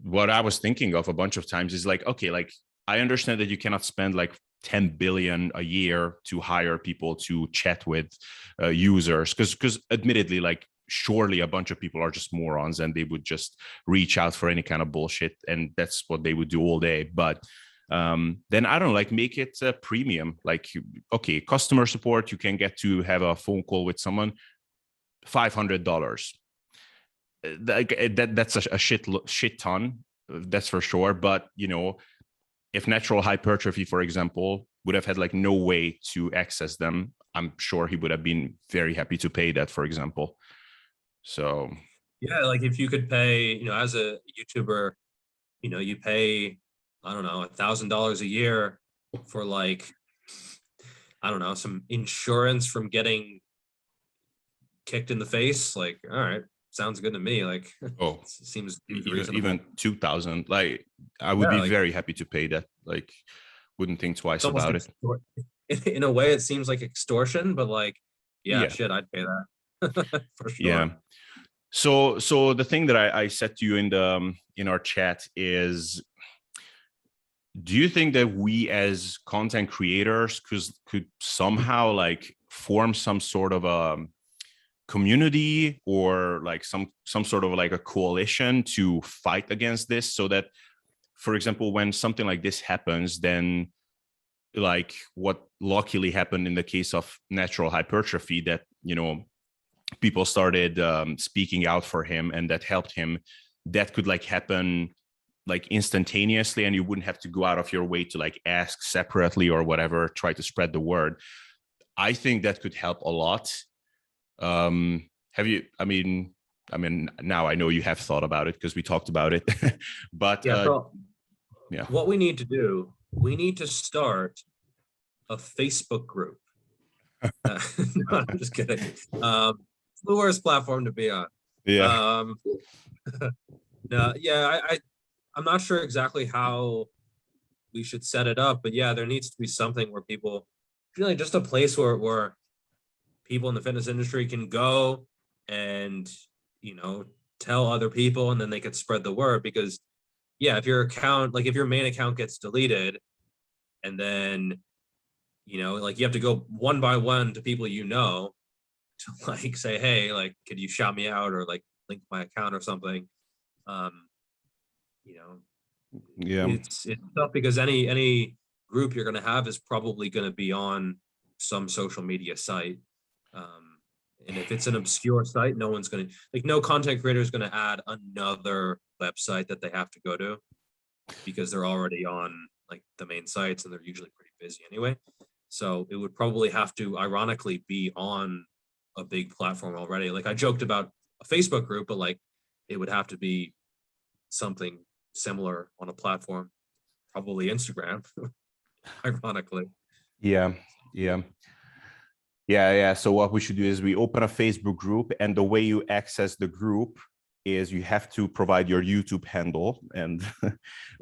what I was thinking of a bunch of times is like, okay, like, I understand that you cannot spend like 10 billion a year to hire people to chat with users, because admittedly, like, surely a bunch of people are just morons and they would just reach out for any kind of bullshit, and that's what they would do all day. But then I don't know, like, make it a premium. Like, okay, customer support, you can get to have a phone call with someone, $500. That's a shit ton, that's for sure. But if Natural Hypertrophy, for example, would have had like no way to access them, I'm sure he would have been very happy to pay that, for example. So yeah, like if you could pay, as a YouTuber, you pay, I don't know, $1,000 a year for like, I don't know, some insurance from getting kicked in the face. Like, all right, sounds good to me. Like, seems reasonable. Even 2,000, like, I would be very happy to pay that. Like, wouldn't think twice about it. In a way, it seems like extortion, but like, shit, I'd pay that for sure. Yeah. So the thing that I said to you in our chat is, do you think that we as content creators could somehow like form some sort of a community, or like some sort of like a coalition to fight against this, so that, for example, when something like this happens, then like what luckily happened in the case of Natural Hypertrophy, that people started speaking out for him, and that helped him, that could like happen like instantaneously, and you wouldn't have to go out of your way to like ask separately or whatever, try to spread the word. I think that could help a lot. Have you, I mean, now I know you have thought about it because we talked about it, but what we need to do, we need to start a Facebook group. No, I'm just kidding. It's the worst platform to be on. No, I'm not sure exactly how we should set it up, but yeah, there needs to be something where people, just a place where people in the fitness industry can go and, tell other people, and then they could spread the word. Because if your account, like if your main account gets deleted, and then, like you have to go one by one to people, to like say, hey, like, could you shout me out, or like link my account or something? It's tough because any group you're going to have is probably going to be on some social media site. And if it's an obscure site, no one's going to, like, no content creator is going to add another website that they have to go to, because they're already on like the main sites and they're usually pretty busy anyway. So it would probably have to ironically be on a big platform already. Like, I joked about a Facebook group, but like it would have to be something similar on a platform, probably Instagram. ironically. Yeah, yeah. Yeah. So what we should do is we open a Facebook group, and the way you access the group is you have to provide your YouTube handle and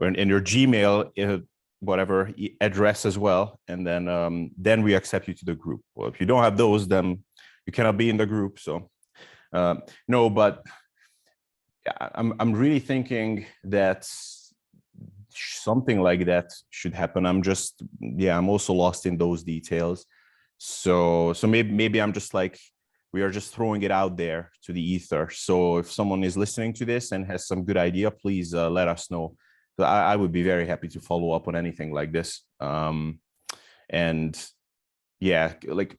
and your Gmail, whatever address as well, and then we accept you to the group. Well, if you don't have those, then you cannot be in the group. So no, but I'm really thinking that something like that should happen. I'm also lost in those details. So maybe I'm just like, we are just throwing it out there to the ether. So if someone is listening to this and has some good idea, please let us know. I would be very happy to follow up on anything like this. And yeah, like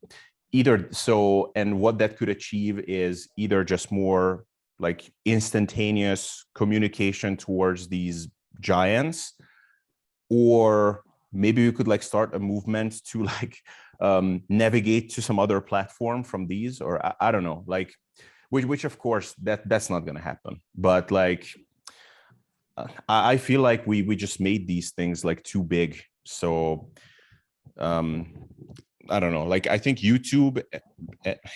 either so, and what that could achieve is either just more like instantaneous communication towards these giants, or maybe we could like start a movement to like navigate to some other platform from these, or I don't know, like which of course that's not going to happen, but like I feel like we just made these things like too big. So I don't know, like I think YouTube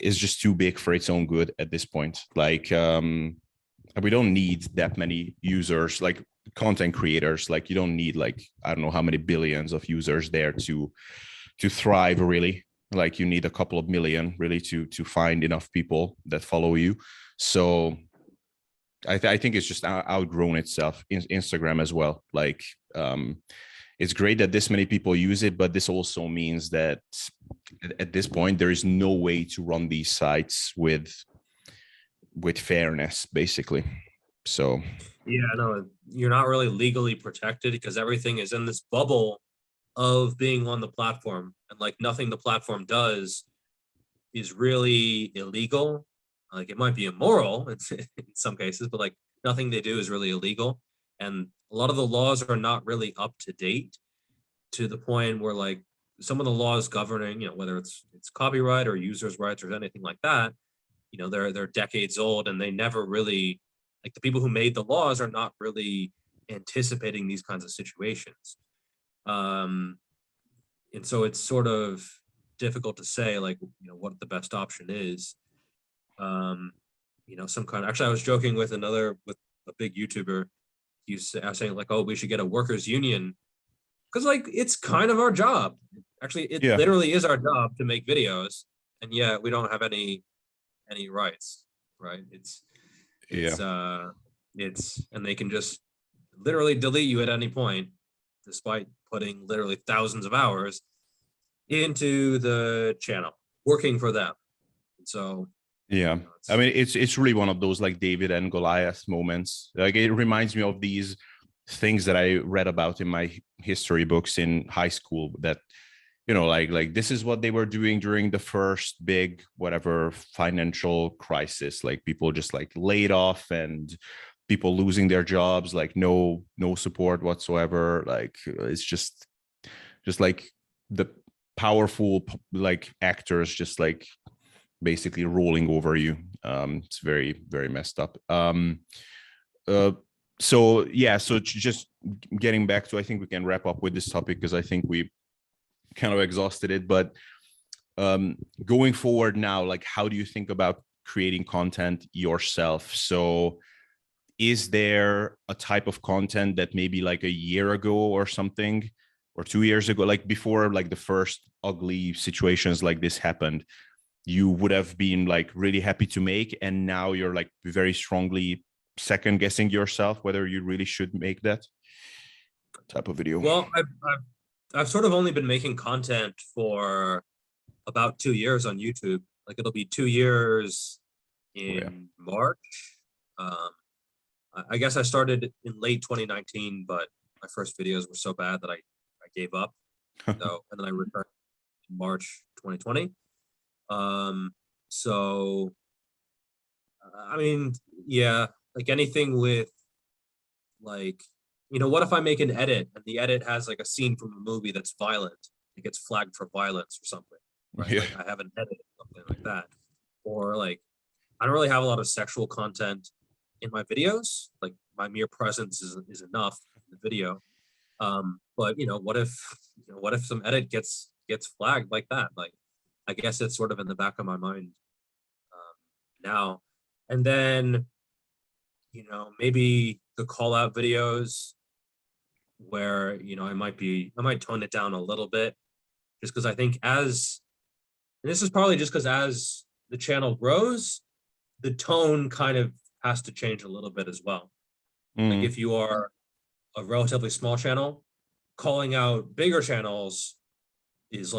is just too big for its own good at this point. Like we don't need that many users, like content creators. Like you don't need like, I don't know how many billions of users there to thrive really. Like you need a couple of million really to find enough people that follow you. So I think it's just outgrown itself. Instagram as well. Like it's great that this many people use it, but this also means that at this point there is no way to run these sites with fairness, basically. So Yeah, no, you're not really legally protected because everything is in this bubble of being on the platform, and like nothing the platform does is really illegal. Like it might be immoral in some cases, but like nothing they do is really illegal. And a lot of the laws are not really up to date, to the point where like some of the laws governing, whether it's copyright or users' rights or anything like that, they're decades old, and they never really, like the people who made the laws are not really anticipating these kinds of situations. And so it's sort of difficult to say like, what the best option is. Some kind of, actually I was joking with a big YouTuber. I was saying like, oh, we should get a workers union, because like it's kind of our job. Actually, it yeah, literally is our job to make videos, and yet we don't have any rights, right? yeah, It's and they can just literally delete you at any point, despite putting literally thousands of hours into the channel working for them. So yeah. I mean, it's really one of those like David and Goliath moments. Like it reminds me of these things that I read about in my history books in high school, that like this is what they were doing during the first big whatever financial crisis. Like people just like laid off, and people losing their jobs, like no support whatsoever. Like it's just like the powerful like actors just like basically rolling over you. It's very, very messed up. Uh, so yeah, so just getting back to, I think we can wrap up with this topic because I think we kind of exhausted it. But going forward now, like how do you think about creating content yourself? So is there a type of content that maybe like a year ago or something, or 2 years ago, like before like the first ugly situations like this happened, you would have been like really happy to make, and now you're like very strongly second guessing yourself whether you really should make that type of video? well, I've sort of only been making content for about 2 years on YouTube. Like it'll be 2 years Oh yeah. in March. Um, I guess I started in late 2019, but my first videos were so bad that I gave up. So, and then I returned in March 2020. So I mean, yeah, like anything with like, what if I make an edit and the edit has like a scene from a movie that's violent? It gets flagged for violence or something, right? Yeah. Like I have an edit, something like that. Or like, I don't really have a lot of sexual content in my videos. Like my mere presence is enough in the video. But what if some edit gets flagged like that? Like, I guess it's sort of in the back of my mind now. And then, maybe the call out videos where, I might tone it down a little bit, just because I think and this is probably just because as the channel grows, the tone kind of has to change a little bit as well. Like if you are a relatively small channel, calling out bigger channels is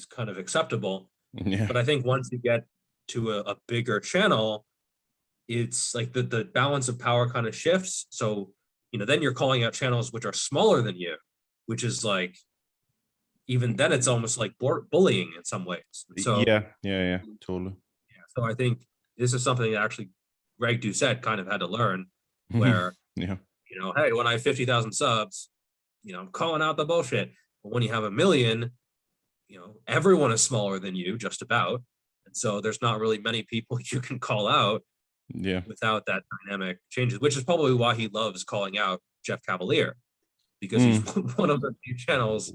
kind of acceptable. Yeah. But I think once you get to a bigger channel, it's like the balance of power kind of shifts. So, then you're calling out channels which are smaller than you, which is like, even then it's almost like bullying in some ways. So yeah, totally. so I think this is something that actually Greg Doucette kind of had to learn, where, Yeah. Hey, when I have 50,000 subs, I'm calling out the bullshit. But when you have 1 million, everyone is smaller than you, just about. And so there's not really many people you can call out without that dynamic changes, which is probably why he loves calling out Geoff Cavalier, because he's one of the few channels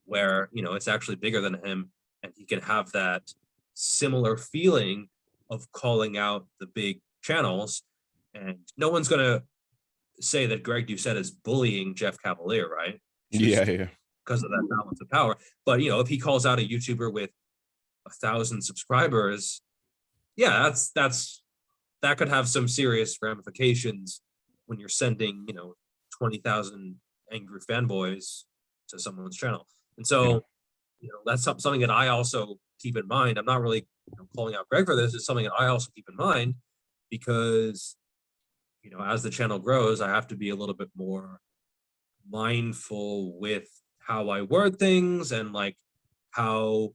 where, it's actually bigger than him, and he can have that similar feeling of calling out the big channels. And no one's going to say that Greg Doucette is bullying Geoff Cavalier, right? Yeah. Because of that balance of power. But, if he calls out a YouTuber with 1,000 subscribers, that could have some serious ramifications when you're sending, 20,000 angry fanboys to someone's channel. And so, that's something that I also keep in mind. I'm not really calling out Greg for this. It's something that I also keep in mind, because, as the channel grows, I have to be a little bit more mindful with how I word things, and like how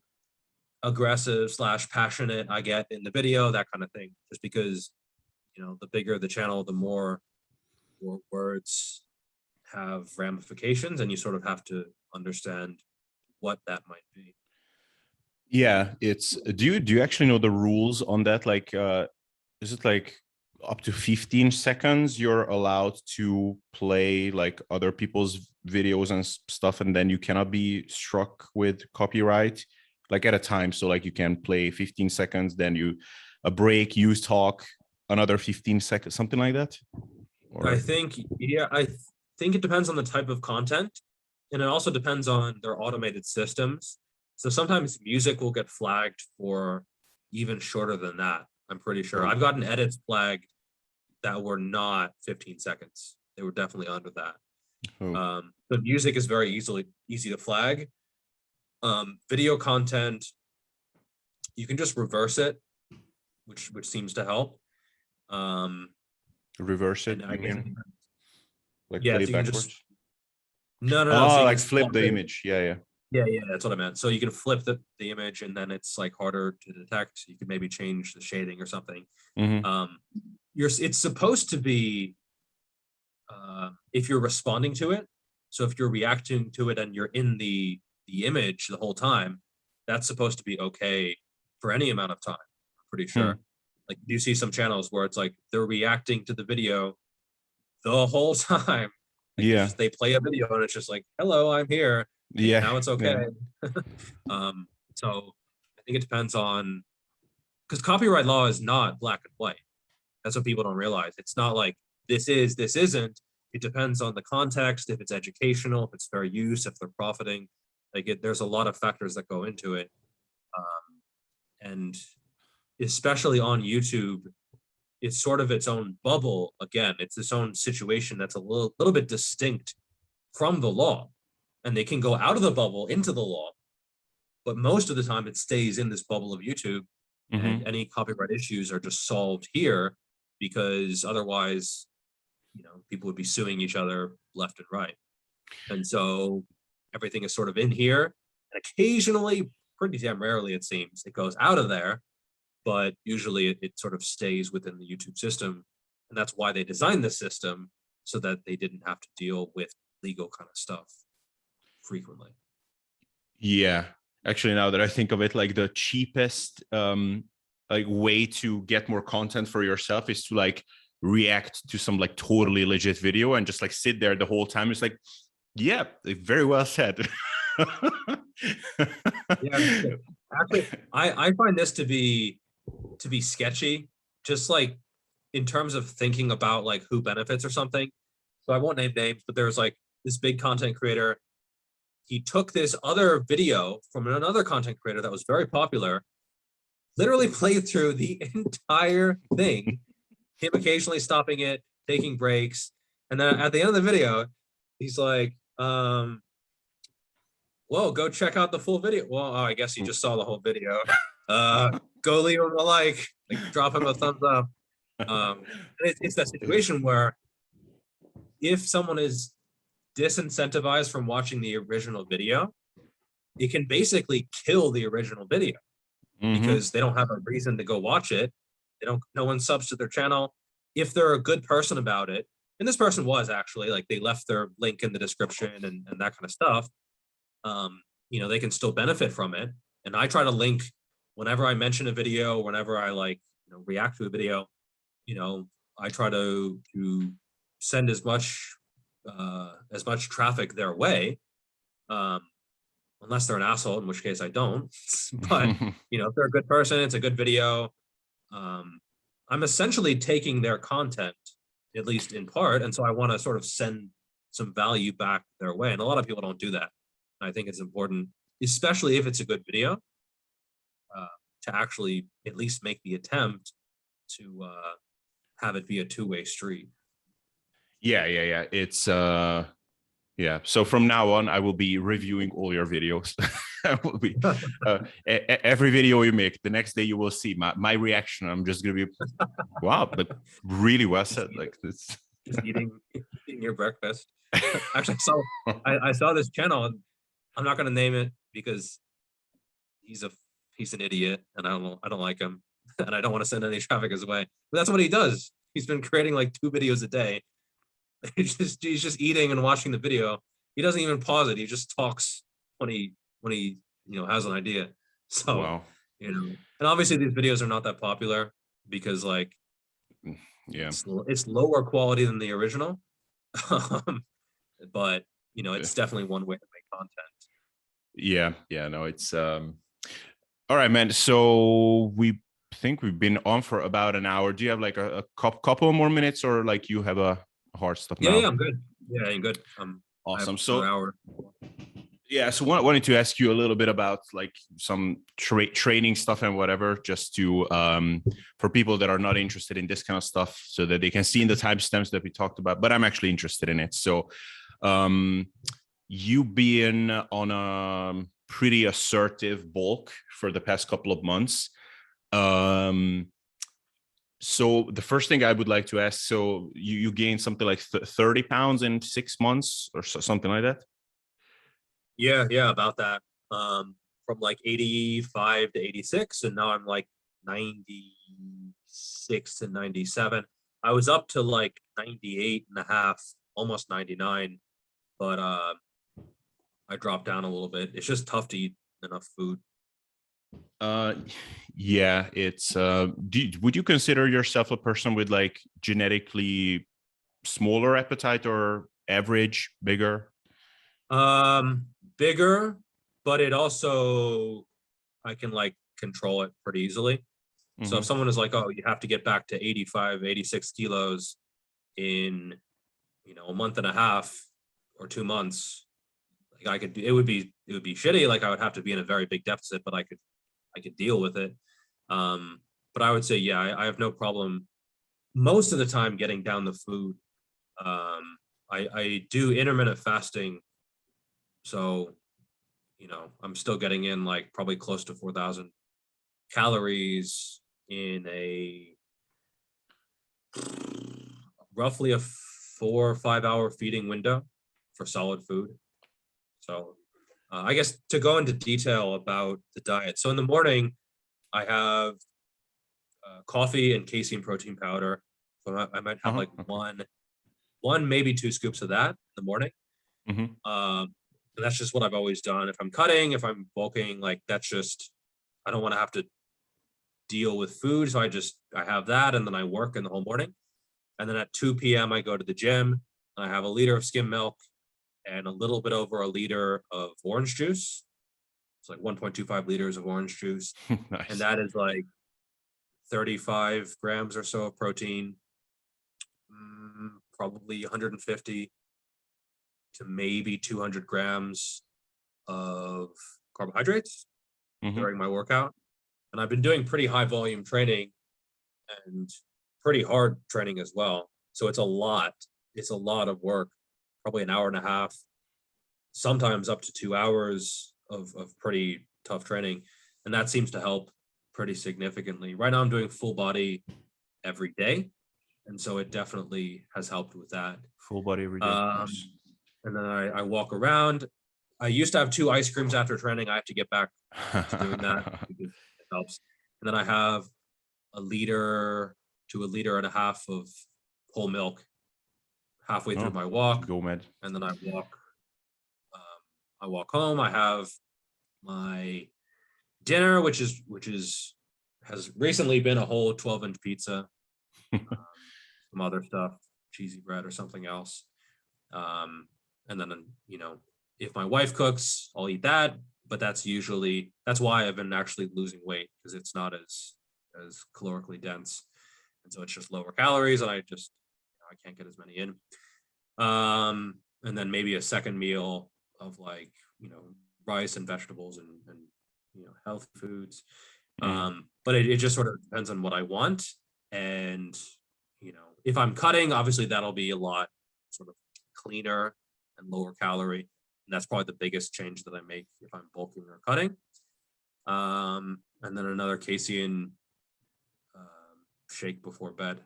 aggressive / passionate I get in the video, that kind of thing. Just because, the bigger the channel, the more words have ramifications, and you sort of have to understand what that might be. Yeah, do you actually know the rules on that? Like, is it like up to 15 seconds you're allowed to play like other people's videos and stuff, and then you cannot be struck with copyright like at a time? So like you can play 15 seconds, then a break, use talk, another 15 seconds, something like that? Or... I think it depends on the type of content, and it also depends on their automated systems. So sometimes music will get flagged for even shorter than that. I'm pretty sure I've gotten edits flagged that were not 15 seconds. They were definitely under that. But music is very easy to flag. Video content, you can just reverse it, which seems to help. Reverse it, you mean? Like yeah, play so backwards? No. Oh, so like flip the image. Yeah, that's what I meant. So you can flip the image, and then it's like harder to detect. You can maybe change the shading or something. It's supposed to be if you're responding to it. So if you're reacting to it and you're in the image the whole time, that's supposed to be okay for any amount of time. I'm pretty sure. Like, you see some channels where it's like they're reacting to the video the whole time. Like, they play a video and it's just like, hello, I'm here. Yeah. Now it's okay. So I think it depends on, because copyright law is not black and white. That's what people don't realize. It's not like this isn't. It depends on the context, if it's educational, if it's fair use, if they're profiting. There's a lot of factors that go into it. And especially on YouTube, it's sort of its own bubble. Again, it's its own situation that's a little bit distinct from the law, and they can go out of the bubble into the law, but most of the time it stays in this bubble of YouTube. And any copyright issues are just solved here, because otherwise, people would be suing each other left and right. And so everything is sort of in here, and occasionally, pretty damn rarely it seems, it goes out of there. But usually it sort of stays within the YouTube system. And that's why they designed this system, so that they didn't have to deal with legal kind of stuff frequently. Yeah. Actually, now that I think of it, like the cheapest like way to get more content for yourself is to like react to some like totally legit video and just like sit there the whole time. It's like, Yeah, very well said. Yeah, actually, I find this to be sketchy, just like in terms of thinking about like who benefits or something. So I won't name names, but there's like this big content creator. He took this other video from another content creator that was very popular, literally played through the entire thing, him occasionally stopping it, taking breaks, and then at the end of the video, he's like, "Whoa, go check out the full video." Well, I guess you just saw the whole video. Go leave him a like drop him a thumbs up. It's that situation where if someone is disincentivized from watching the original video, it can basically kill the original video Hmm. because they don't have a reason to go watch it. They don't, no one subs to their channel. If they're a good person about it, and this person was actually like they left their link in the description and that kind of stuff, they can still benefit from it. And I try to link whenever I mention a video, whenever I like, react to a video, you know, I try to send as much traffic their way. Um, unless they're an asshole, in which case I don't. But if they're a good person, it's a good video. I'm essentially taking their content, at least in part, and so I want to sort of send some value back their way. And a lot of people don't do that. I think it's important, especially if it's a good video, to actually at least make the attempt to have it be a two-way street. Yeah. It's yeah. So from now on, I will be reviewing all your videos. I will be every video you make. The next day, you will see my reaction. I'm just gonna be, wow, but really well said. Like this. Just eating your breakfast. Actually, I saw this channel, and I'm not gonna name it because he's an idiot, and I don't like him, and I don't want to send any traffic his way. But that's what he does. He's been creating like 2 videos a day. He's just eating and watching the video. He doesn't even pause it. He just talks when he has an idea. So Wow. and obviously these videos are not that popular because like Yeah. it's lower quality than the original. But it's definitely one way to make content. Yeah. No, it's all right, man. So we think we've been on for about an hour. Do you have like a couple more minutes, or like you have a hard stop Yeah, now? I'm good. Yeah, I'm good. I have Awesome. another So hour. yeah, so wanted to ask you a little bit about like some training stuff and whatever, just to for people that are not interested in this kind of stuff, so that they can see in the timestamps that we talked about. But I'm actually interested in it. So you being on a pretty assertive bulk for the past couple of months. So the first thing I would like to ask, so you gained something like 30 pounds in 6 months or something like that? Yeah, about that. From like 85 to 86, and now I'm like 96 to 97. I was up to like 98 and a half, almost 99, but I dropped down a little bit. It's just tough to eat enough food. Uh, yeah, it's would you consider yourself a person with like genetically smaller appetite or average, bigger? Bigger, but it also I can like control it pretty easily. So if Mm-hmm. someone is like, "Oh, you have to get back to 85, 86 kilos in, a month and a half or 2 months," like it would be shitty. Like I would have to be in a very big deficit, but I could deal with it. But I would say, yeah, I have no problem most of the time getting down the food. I do intermittent fasting, so I'm still getting in like probably close to 4,000 calories in a roughly a 4 or 5 hour feeding window for solid food. So I guess to go into detail about the diet. So in the morning, I have coffee and casein protein powder. So I might have Uh-huh. like Okay. one, maybe 2 scoops of that in the morning. Mm-hmm. And that's just what I've always done. If I'm cutting, if I'm bulking, like that's just, I don't want to have to deal with food. So I have that and then I work in the whole morning. And then at 2 p.m. I go to the gym. I have a liter of skim milk and a little bit over a liter of orange juice. It's like 1.25 liters of orange juice. Nice. And that is like 35 grams or so of protein, probably 150 to maybe 200 grams of carbohydrates during my workout. And I've been doing pretty high volume training and pretty hard training as well. So it's a lot. It's a lot of work, probably an hour and a half, sometimes up to 2 hours of pretty tough training. And that seems to help pretty significantly. Right now I'm doing full body every day. And so it definitely has helped with that. Full body every day. Nice. And then I walk around. I used to have 2 ice creams after training. I have to get back to doing that because it helps. And then I have a liter to a liter and a half of whole milk halfway through my walk. Go mad. And then I walk home. I have my dinner, which has recently been a whole 12-inch pizza, some other stuff, cheesy bread or something else. And then, if my wife cooks, I'll eat that. But that's why I've been actually losing weight, because it's not as calorically dense. And so it's just lower calories, and I can't get as many in. And then maybe a second meal of rice and vegetables and healthy foods. But it just sort of depends on what I want. And, if I'm cutting, obviously that'll be a lot sort of cleaner and lower calorie. And that's probably the biggest change that I make if I'm bulking or cutting. And then another casein shake before bed.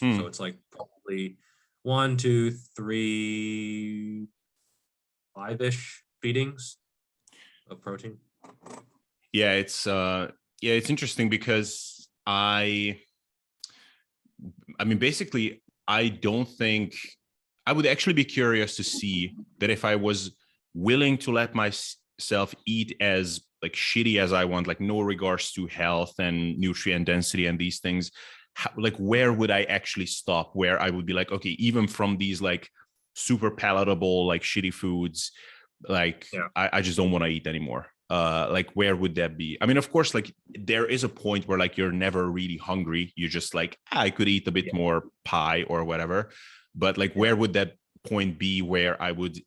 So it's like probably 1, 2, 3, 5-ish feedings of protein. Yeah, it's interesting because basically, I don't think I would actually be curious to see that if I was willing to let myself eat as shitty as I want, no regards to health and nutrient density and these things, where would I actually stop? Where I would be okay, even from these super palatable shitty foods, I just don't want to eat anymore. Where would that be? I mean, of course, there is a point where you're never really hungry. You're just I could eat a bit more pie or whatever. But where would that point be where I would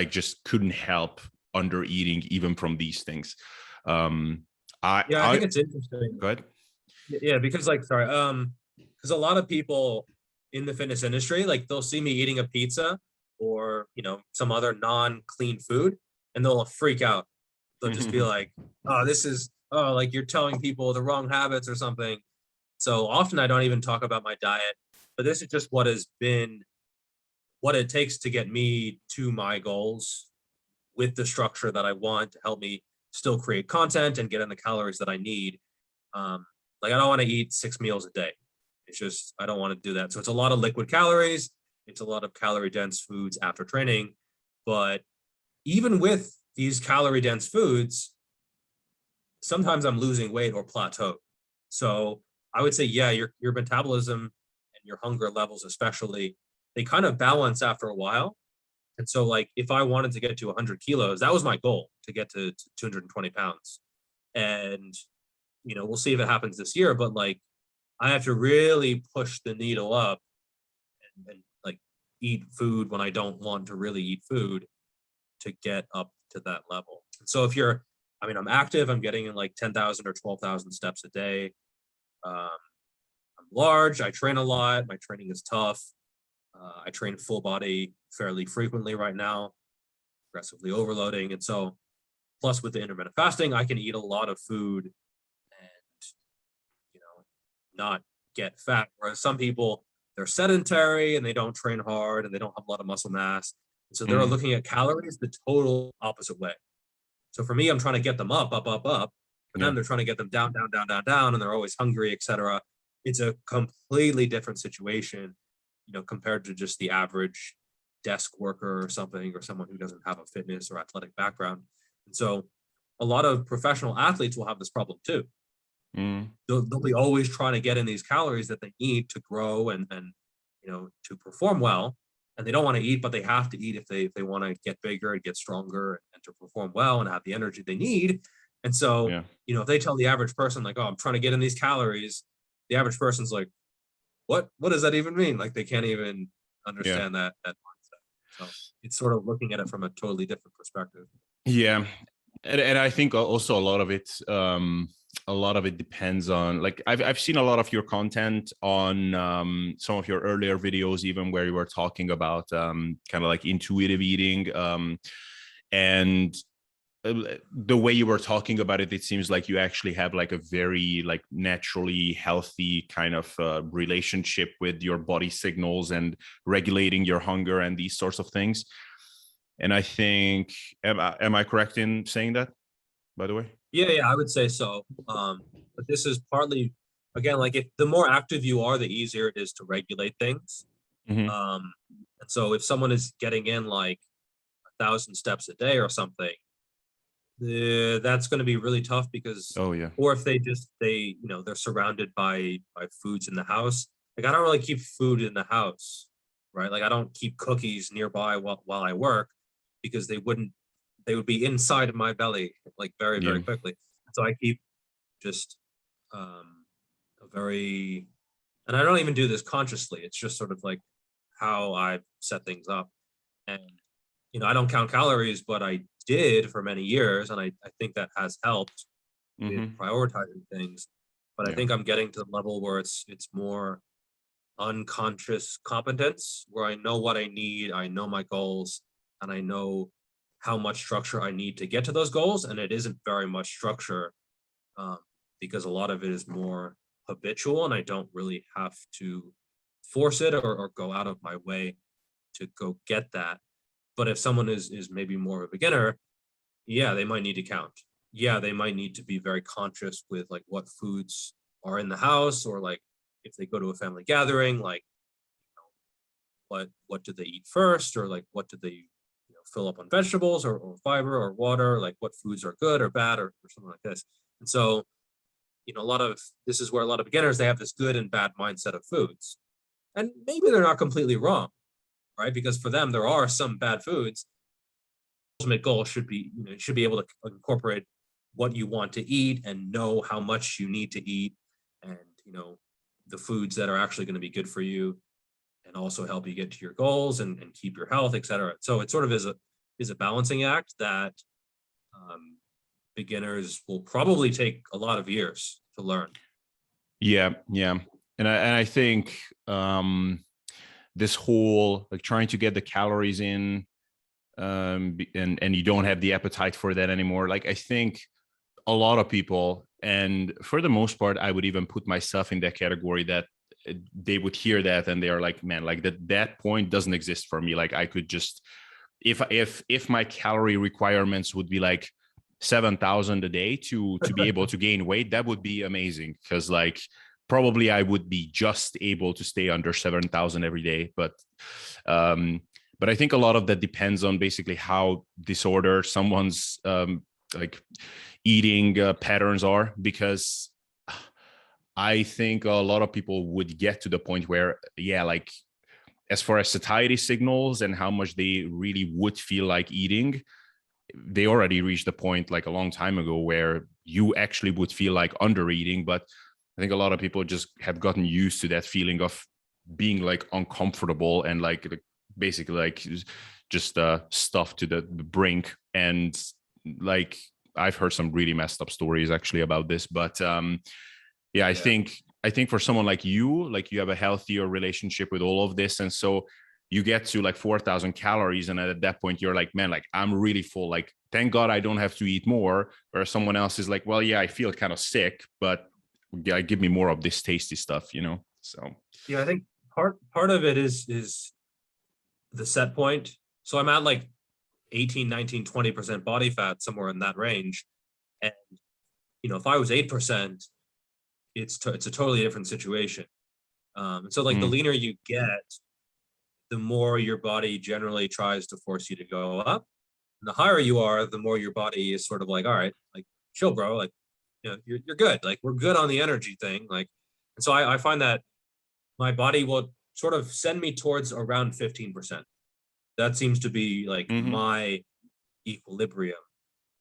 just couldn't help under eating even from these things? I think it's interesting. Go ahead. Yeah, because because a lot of people in the fitness industry, they'll see me eating a pizza or some other non-clean food, and they'll freak out. They'll just be you're telling people the wrong habits or something. So often I don't even talk about my diet, but this is just what it takes to get me to my goals with the structure that I want to help me still create content and get in the calories that I need. I don't want to eat 6 meals a day. It's just, I don't want to do that. So it's a lot of liquid calories. It's a lot of calorie dense foods after training. But even with these calorie dense foods, sometimes I'm losing weight or plateau. So I would say, your metabolism and your hunger levels, especially, they kind of balance after a while. And so if I wanted to get to 100 kilos, that was my goal, to get to 220 pounds. And, we'll see if it happens this year, but I have to really push the needle up and eat food when I don't want to really eat food to get up to that level. So if I'm active, I'm getting in 10,000 or 12,000 steps a day. I'm large, I train a lot, my training is tough. I train full body fairly frequently right now, aggressively overloading. And so plus with the intermittent fasting, I can eat a lot of food and, not get fat. Whereas some people, they're sedentary and they don't train hard and they don't have a lot of muscle mass. So they're looking at calories the total opposite way. So for me, I'm trying to get them up. For them, they're trying to get them down, and they're always hungry, etc. It's a completely different situation, compared to just the average desk worker or something, or someone who doesn't have a fitness or athletic background. And so a lot of professional athletes will have this problem too. They'll be always trying to get in these calories that they need to grow and to perform well. and they don't want to eat, but they have to eat if they want to get bigger and get stronger and to perform well and have the energy they need. And so, Yeah. if they tell the average person like, oh, I'm trying to get in these calories, the average person's like, what does that even mean? Like they can't even Yeah. understand that mindset. So it's sort of looking at it from a totally different perspective. Yeah. And I think also a lot of it depends on, like, I've seen a lot of your content on some of your earlier videos, even where you were talking about kind of like intuitive eating, and the way you were talking about it, it seems like you actually have like a very like naturally healthy kind of relationship with your body signals and regulating your hunger and these sorts of things. And I think, am I correct in saying that, by the way? Yeah, I would say so. But this is partly, again, like if the more active you are, the easier it is to regulate things. Mm-hmm. And so if someone is getting in like 1,000 steps a day or something, that's going to be really tough because, Oh yeah. or if they're surrounded by foods in the house. Like I don't really keep food in the house, right? Like I don't keep cookies nearby while I work because they would be inside of my belly like very, Yeah. very quickly. So I keep just a very, and I don't even do this consciously. It's just sort of like how I set things up. And, I don't count calories, but I did for many years. And I think that has helped with Mm-hmm. prioritizing things. But I Yeah. think I'm getting to the level where it's more unconscious competence, where I know what I need, I know my goals, and I know how much structure I need to get to those goals. And it isn't very much structure, because a lot of it is more habitual, and I don't really have to force it or go out of my way to go get that. But if someone is maybe more of a beginner, yeah, they might need to count. Yeah, they might need to be very conscious with like what foods are in the house, or like if they go to a family gathering, like what do they eat first, or like what do they fill up on vegetables or fiber or water, like what foods are good or bad, or something like this. And so, a lot of this is where a lot of beginners, they have this good and bad mindset of foods. And maybe they're not completely wrong, right? Because for them, there are some bad foods. Ultimate goal should be, you should be able to incorporate what you want to eat and know how much you need to eat, and the foods that are actually going to be good for you and also help you get to your goals and keep your health, etc. So it sort of is a balancing act that beginners will probably take a lot of years to learn. Yeah. Yeah. And I think this whole like trying to get the calories in, and you don't have the appetite for that anymore. Like I think a lot of people, and for the most part, I would even put myself in that category, that they would hear that and they are like, man, like that point doesn't exist for me. Like I could just, if my calorie requirements would be like 7,000 a day to be able to gain weight, that would be amazing, because like probably I would be just able to stay under 7,000 every day. But I think a lot of that depends on basically how disordered someone's like eating patterns are, because I think a lot of people would get to the point where, yeah, like as far as satiety signals and how much they really would feel like eating, they already reached the point like a long time ago where you actually would feel like under eating. But I think a lot of people just have gotten used to that feeling of being like uncomfortable and like basically like just stuffed to the brink. And like I've heard some really messed up stories actually about this. But yeah, I think for someone like you have a healthier relationship with all of this, and so you get to like 4,000 calories, and at that point you're like, man, like I'm really full, like thank God I don't have to eat more. Or someone else is like, well, yeah, I feel kind of sick, but yeah, give me more of this tasty stuff, so Yeah, I think part of it is the set point. So I'm at like 18, 19, 20% body fat, somewhere in that range. And if I was 8%, it's a totally different situation. So like the leaner you get, the more your body generally tries to force you to go up. And the higher you are, the more your body is sort of like, all right, like chill, bro. Like, you're good. Like we're good on the energy thing. Like, and so I find that my body will sort of send me towards around 15%. That seems to be like my equilibrium.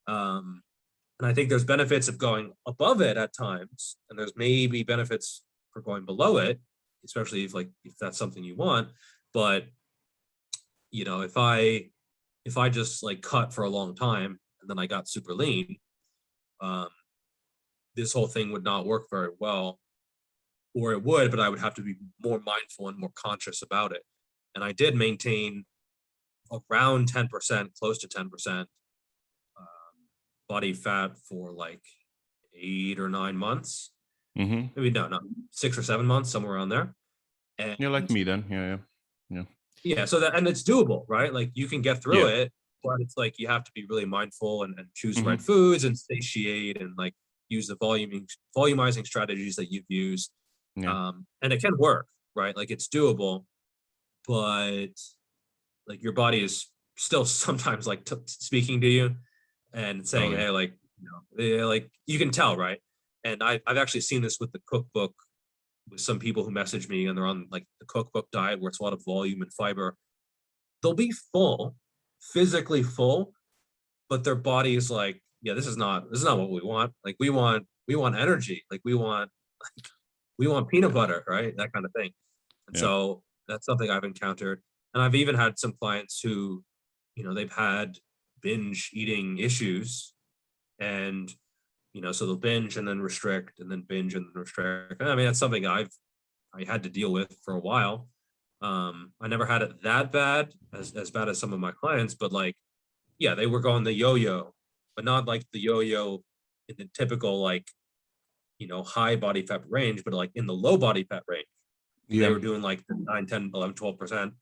And I think there's benefits of going above it at times, and there's maybe benefits for going below it, especially if that's something you want. But if I just like cut for a long time and then I got super lean, this whole thing would not work very well. Or it would, but I would have to be more mindful and more conscious about it. And I did maintain around 10%, close to 10% body fat for like 8 or 9 months. Maybe no, 6 or 7 months, somewhere around there. And you're like me then. Yeah. So that, and it's doable, right? Like you can get through it, but it's like you have to be really mindful and choose the right foods and satiate and like use the volumizing strategies that you've used. And it can work, right? Like it's doable, but like your body is still sometimes like speaking to you and saying, hey, like, like you can tell, right? And I've actually seen this with the cookbook with some people who message me and they're on like the cookbook diet where it's a lot of volume and fiber. They'll be full, physically full, but their body is like, yeah, this is not what we want. Like we want energy. Like we want peanut butter, right? That kind of thing. And so that's something I've encountered. And I've even had some clients who, they've had binge eating issues and, so they'll binge and then restrict and then binge and then restrict. And I mean, that's something I had to deal with for a while. I never had it that bad, as bad as some of my clients, but like, yeah, they were going the yo-yo, but not like the yo-yo in the typical, like, high body fat range, but like in the low body fat range. They were doing like 9, 10, 11, 12%,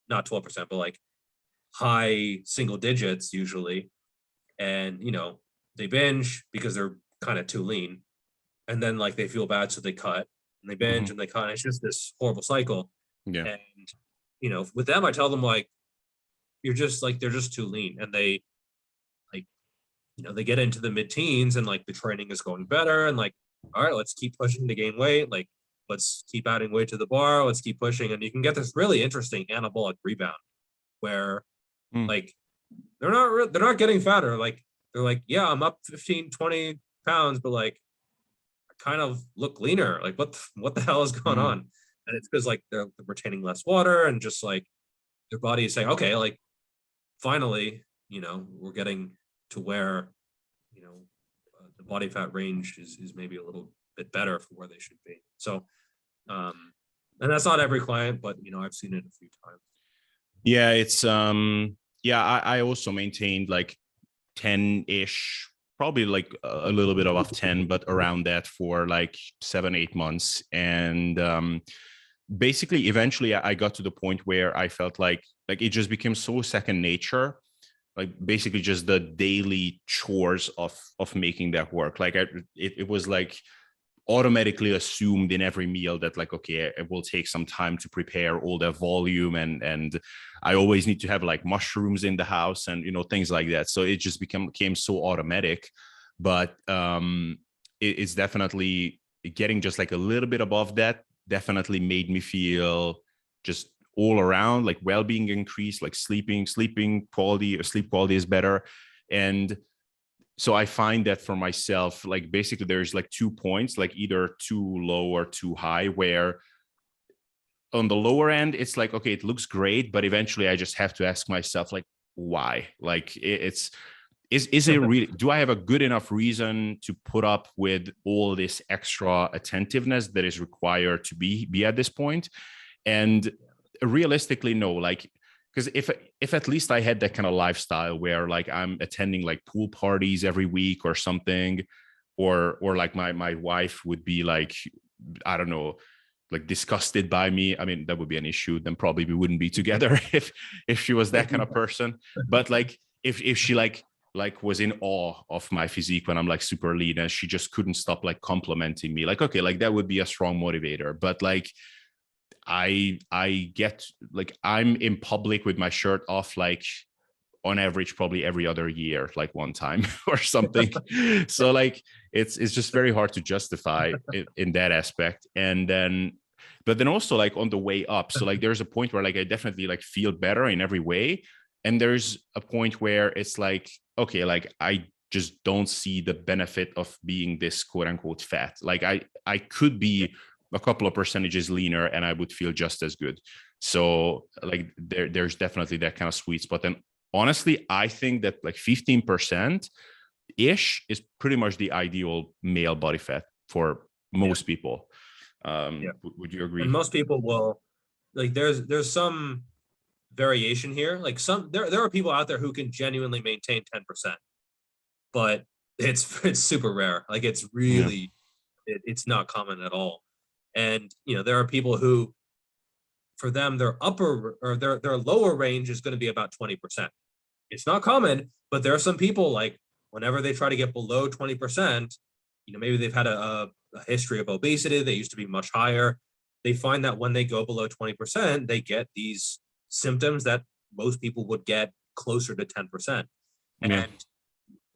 not 12%, but like high single digits usually. And, they binge because they're kind of too lean. And then like they feel bad, so they cut and they binge and they cut. And it's just this horrible cycle. Yeah. And, with them, I tell them like, you're just like, they're just too lean. And they like, they get into the mid-teens and like the training is going better. And like, all right, let's keep pushing to gain weight. Like, let's keep adding weight to the bar. Let's keep pushing. And you can get this really interesting anabolic rebound where like, they're not getting fatter. Like, they're like, yeah, I'm up 15, 20 pounds, but like, I kind of look leaner. Like, what the hell is going on? And it's because like they're retaining less water and just like their body is saying, okay, like finally, we're getting to where, the body fat range is maybe a little bit better for where they should be. So, and that's not every client, but I've seen it a few times. Yeah, it's I also maintained like 10-ish, probably like a little bit above 10, but around that for like 7-8 months. And basically, eventually I got to the point where I felt like it just became so second nature, like basically just the daily chores of making that work. Like it was like automatically assumed in every meal that like, okay, it will take some time to prepare all that volume, and I always need to have like mushrooms in the house and things like that. So it just became so automatic. But it's definitely getting just like a little bit above that definitely made me feel just all around like well-being increased, like sleep quality is better. And so I find that for myself, like basically there's like 2 points, like either too low or too high, where on the lower end, it's like, okay, it looks great, but eventually I just have to ask myself, like, why? Like is it really, do I have a good enough reason to put up with all this extra attentiveness that is required to be at this point? And realistically, no, like, because if at least I had that kind of lifestyle where like I'm attending like pool parties every week or something, or like my wife would be like, I don't know, like disgusted by me. I mean, that would be an issue. Then probably we wouldn't be together if she was that kind of person. But like if she like was in awe of my physique when I'm like super lean and she just couldn't stop like complimenting me, like, okay, like that would be a strong motivator. But like I get like I'm in public with my shirt off like on average probably every other year, like one time or something. So like it's just very hard to justify it in that aspect. And then but then also like on the way up. So like there's a point where like I definitely like feel better in every way. And there's a point where it's like, okay, like I just don't see the benefit of being this quote unquote fat. Like I could be a couple of percentages leaner and I would feel just as good. So like there's definitely that kind of sweet spot. And honestly, I think that like 15% ish is pretty much the ideal male body fat for most people. Would you agree? And most people will, like, there's some variation here. Like there are people out there who can genuinely maintain 10%, but it's super rare. Like it's really, it's not common at all. And there are people who, for them, their upper or their lower range is going to be about 20%. It's not common, but there are some people, like, whenever they try to get below 20%, maybe they've had a history of obesity, they used to be much higher. They find that when they go below 20%, they get these symptoms that most people would get closer to 10%. And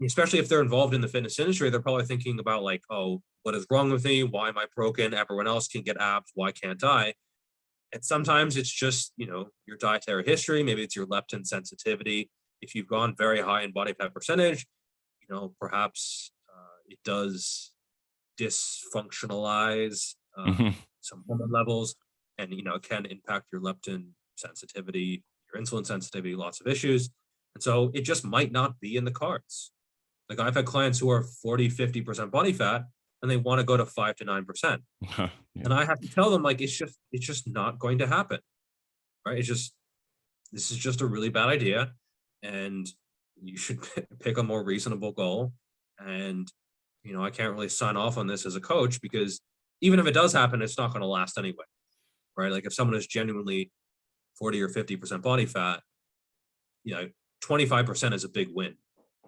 especially if they're involved in the fitness industry, they're probably thinking about like, oh, what is wrong with me? Why am I broken? Everyone else can get abs. Why can't I? And sometimes it's just, your dietary history. Maybe it's your leptin sensitivity. If you've gone very high in body fat percentage, perhaps it does dysfunctionalize some hormone levels, and it can impact your leptin sensitivity, your insulin sensitivity, lots of issues. And so it just might not be in the cards. Like I've had clients who are 40-50% body fat and they want to go to 5 to 9%. And I have to tell them, like, it's just not going to happen. Right? This is just a really bad idea. And you should pick a more reasonable goal. And, I can't really sign off on this as a coach, because even if it does happen, it's not going to last anyway. Right? Like if someone is genuinely 40 or 50% body fat, 25% is a big win.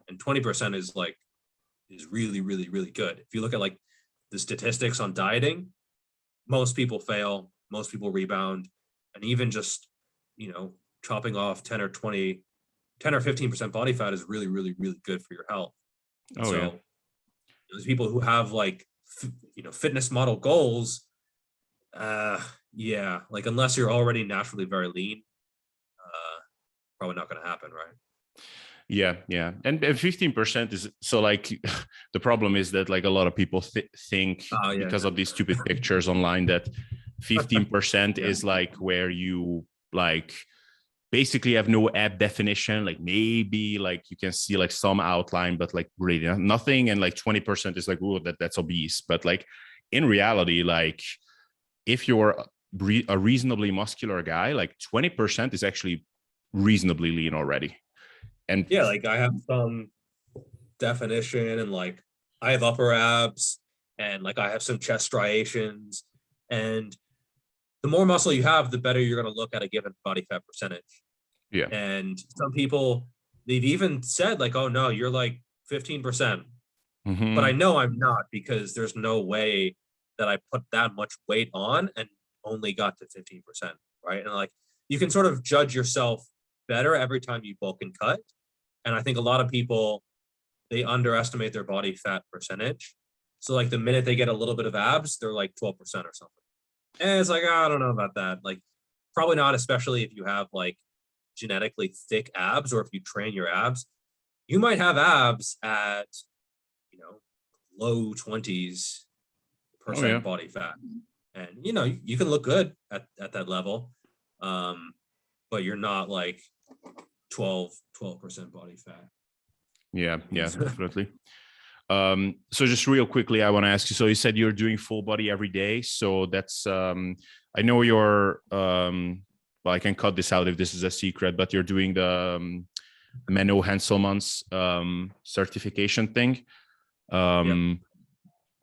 And 20% is really, really, really good. If you look at like the statistics on dieting, most people fail, most people rebound. And even just, chopping off 10 or 15% body fat is really, really, really good for your health. Those people who have like, fitness model goals, like unless you're already naturally very lean, probably not going to happen, right? Yeah. And 15% is, so like the problem is that like a lot of people think because of these stupid pictures online that 15% is like where you like basically have no ab definition, like maybe like you can see like some outline, but like really nothing. And like 20% is like, oh, that's obese. But like in reality, like if you're a reasonably muscular guy, like 20% is actually reasonably lean already. And like I have some definition, and like I have upper abs, and like I have some chest striations, and the more muscle you have, the better you're going to look at a given body fat percentage. Yeah. And some people, they've even said like, oh no, you're like 15%. But I know I'm not, because there's no way that I put that much weight on and only got to 15%. Right. And like, you can sort of judge yourself better every time you bulk and cut. And I think a lot of people, they underestimate their body fat percentage. So like the minute they get a little bit of abs, they're like 12% or something. And it's like, I don't know about that. Like probably not, especially if you have like genetically thick abs, or if you train your abs. You might have abs at, low 20s% body fat. And, you can look good at that level. But you're not like 12% body fat. Yeah, definitely. So just real quickly, I want to ask you, so you said you're doing full body every day. So that's, I know you're, well, I can cut this out if this is a secret, but you're doing the Menno Henselman's certification thing.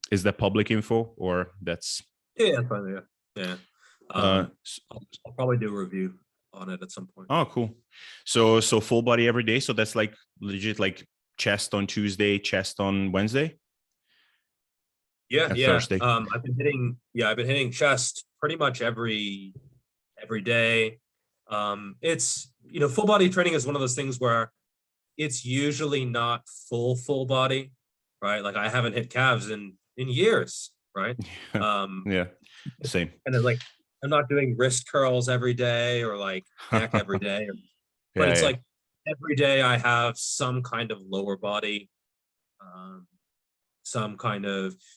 Is that public info, or that's? Yeah, fine, yeah. I'll probably do a review on it at some point. Oh, cool. So full body every day. So that's like legit, like chest on Tuesday, chest on Wednesday. Yeah. Thursday. I've been hitting chest pretty much every day. It's, full body training is one of those things where it's usually not full body, right? Like I haven't hit calves in years, right? Yeah, same. And then like I'm not doing wrist curls every day or like neck every day, but Yeah, it's yeah. like every day I have some kind of lower body, um,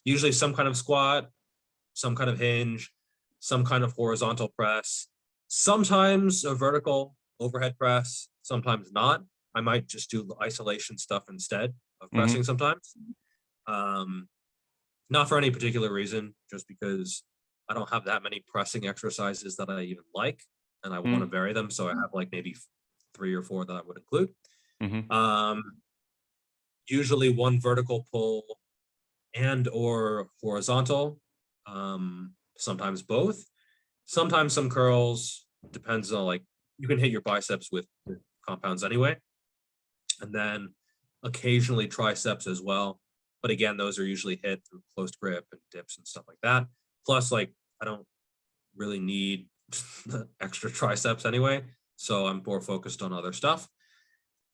usually some kind of squat, some kind of hinge, some kind of horizontal press, sometimes a vertical overhead press, sometimes not. I might just do isolation stuff instead of Hmm. pressing sometimes. Um, Not for any particular reason, just because I don't have that many pressing exercises that I even like, and I want to vary them. So I have like maybe 3 or 4 that I would include. Hmm. Um, Usually one vertical pull and or horizontal, sometimes both, sometimes some curls, depends on like, you can hit your biceps with compounds anyway, and then occasionally triceps as well, but again those are usually hit through closed grip and dips and stuff like that. Plus, like, I don't really need the extra triceps anyway, so I'm more focused on other stuff.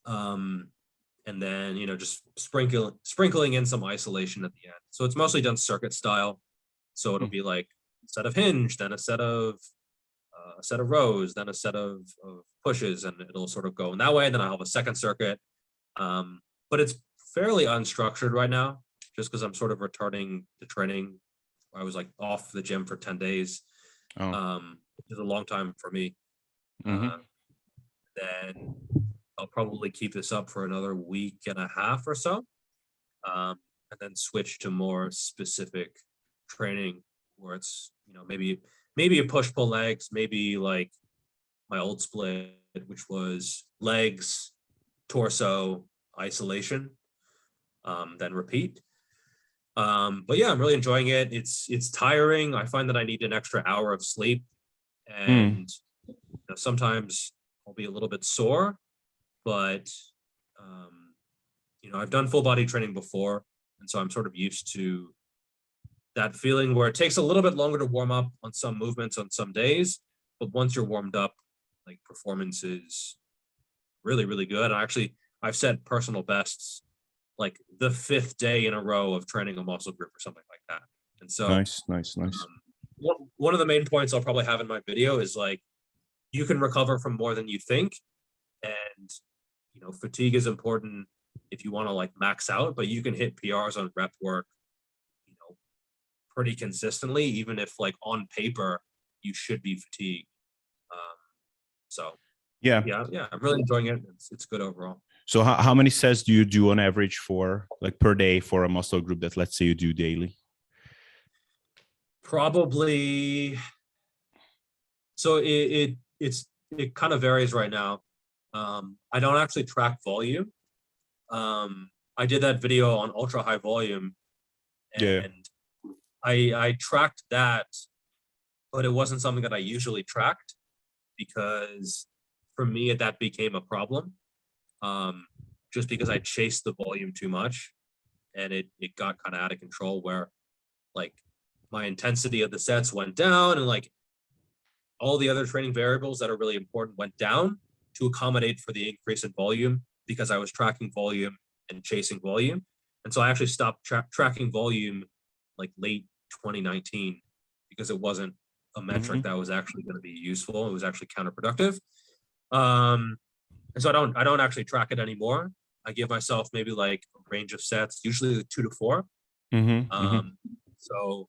um and then, just sprinkling in some isolation at the end. So it's mostly done circuit style. So it'll be like a set of hinge, then a set of rows, then a set of pushes, and it'll sort of go in that way. And then I'll have a second circuit. But it's fairly unstructured right now, just because I'm sort of returning to training. I was like off the gym for 10 days. Oh. Which is a long time for me. Uh, Hmm. then I'll probably keep this up for another week and a half or so, and then switch to more specific training where it's, maybe a push pull legs, maybe like my old split, which was legs, torso, isolation, then repeat. But yeah, I'm really enjoying it. It's tiring. I find that I need an extra hour of sleep, Mm. and sometimes I'll be a little bit sore, but um, I've done full body training before, and so I'm sort of used to that feeling where it takes a little bit longer to warm up on some movements on some days, but once you're warmed up, like, performance is really, really good. I've set personal bests like the 5th day in a row of training a muscle group or something like that. And so, Nice, nice, nice. one of the main points I'll probably have in my video is like, you can recover from more than you think. And, fatigue is important if you want to like max out, but you can hit PRs on rep work, you know, pretty consistently, even if like on paper you should be fatigued. Um, so Yeah. yeah, I'm really enjoying it. It's good overall. So how many sets do you do on average for like per day for a muscle group that let's say you do daily? Probably. So it kind of varies right now. I don't actually track volume. I did that video on ultra high volume, Yeah. and I tracked that, but it wasn't something that I usually tracked because for me that became a problem. Just because I chased the volume too much, and it got kind of out of control where like my intensity of the sets went down, and like all the other training variables that are really important went down to accommodate for the increase in volume because I was tracking volume and chasing volume. And so I actually stopped tracking volume like late 2019 because it wasn't a metric Hmm. that was actually going to be useful. It was actually counterproductive. Um, and so I don't actually track it anymore. I give myself maybe like a range of sets, usually 2 to 4. Hmm. Hmm. Um, so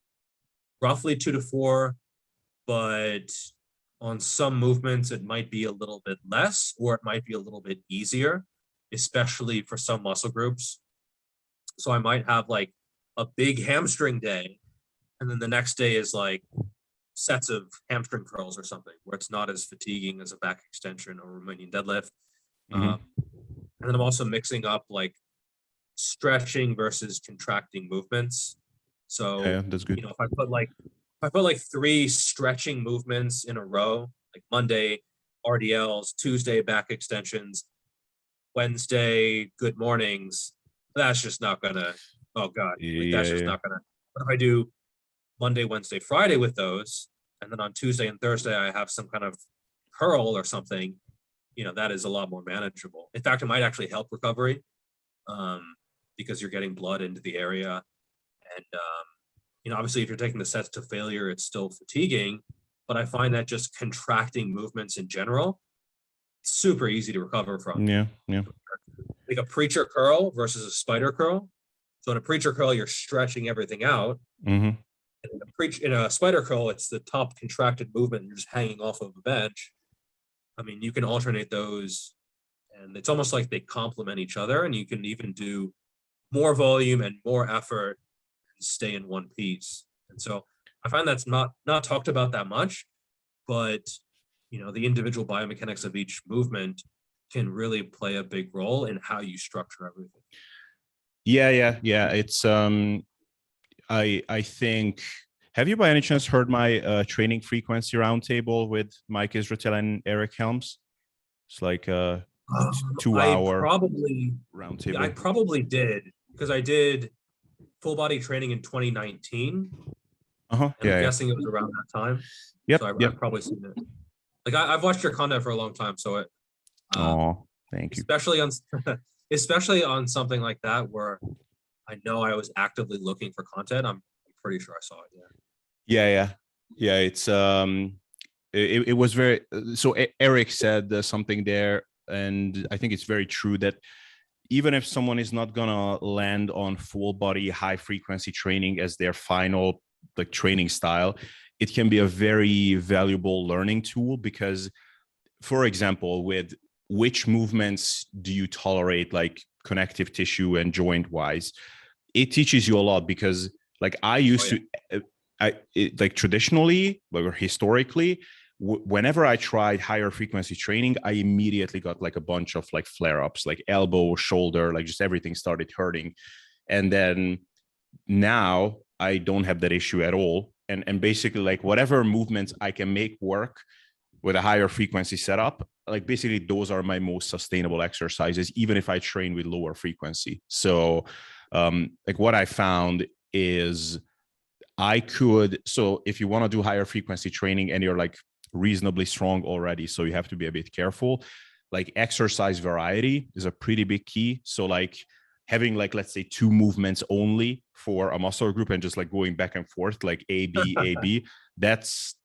roughly 2 to 4, but on some movements it might be a little bit less or it might be a little bit easier, especially for some muscle groups. So I might have like a big hamstring day, and then the next day is like sets of hamstring curls or something where it's not as fatiguing as a back extension or Romanian deadlift. Hmm. And then I'm also mixing up like stretching versus contracting movements. Yeah, So, yeah, that's good. if I put like 3 stretching movements in a row, like Monday RDLs, Tuesday back extensions, Wednesday good mornings, that's just not gonna, oh God, like Yeah, that's just yeah. not gonna. But if I do Monday, Wednesday, Friday with those, and then on Tuesday and Thursday I have some kind of curl or something, that is a lot more manageable. In fact, it might actually help recovery, um, because you're getting blood into the area. And, obviously, if you're taking the sets to failure, it's still fatiguing. but I find that just contracting movements in general, super easy to recover from. Yeah. Like a preacher curl versus a spider curl. So in a preacher curl, you're stretching everything out. Mm-hmm. In a spider curl, it's the top contracted movement. You're just hanging off of a bench. I mean, you can alternate those, and it's almost like they complement each other. And you can even do more volume and more effort and stay in one piece. And so I find that's not talked about that much, but the individual biomechanics of each movement can really play a big role in how you structure everything. Yeah. It's I think, have you by any chance heard my training frequency roundtable with Mike Israetel and Eric Helms? It's like a 2-hour roundtable. I probably did, because I did full body training in 2019. Uh-huh. And I'm guessing it was around that time. Yep. So I've probably seen it. Like I've watched your content for a long time, so it. Thank you. Especially on something like that where I know I was actively looking for content. I'm pretty sure I saw it. Yeah. It's it was very. So Eric said something there, and I think it's very true that even if someone is not gonna land on full body high frequency training as their final like training style, it can be a very valuable learning tool, because, for example, with which movements do you tolerate, like connective tissue and joint wise, it teaches you a lot. Because like I used to, like traditionally or historically, whenever I tried higher frequency training, I immediately got like a bunch of like flare-ups, like elbow, shoulder, like just everything started hurting. And then now I don't have that issue at all. And basically, like whatever movements I can make work with a higher frequency setup, like basically those are my most sustainable exercises, even if I train with lower frequency. So like what I found is so if you want to do higher frequency training and you're like reasonably strong already, so you have to be a bit careful, like exercise variety is a pretty big key. So like having like, let's say 2 movements only for a muscle group and just like going back and forth, like A, B, that's,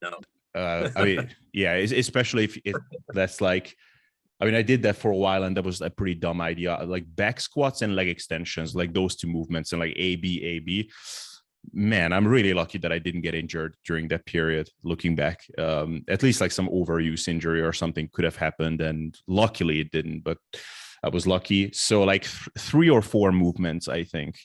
I mean, yeah, especially if that's like, I mean, I did that for a while and that was a pretty dumb idea. Like back squats and leg extensions, like those 2 movements, and like A, B. Man, I'm really lucky that I didn't get injured during that period. Looking back, at least like some overuse injury or something could have happened, and luckily it didn't, but I was lucky. So like 3 or 4 movements, I think,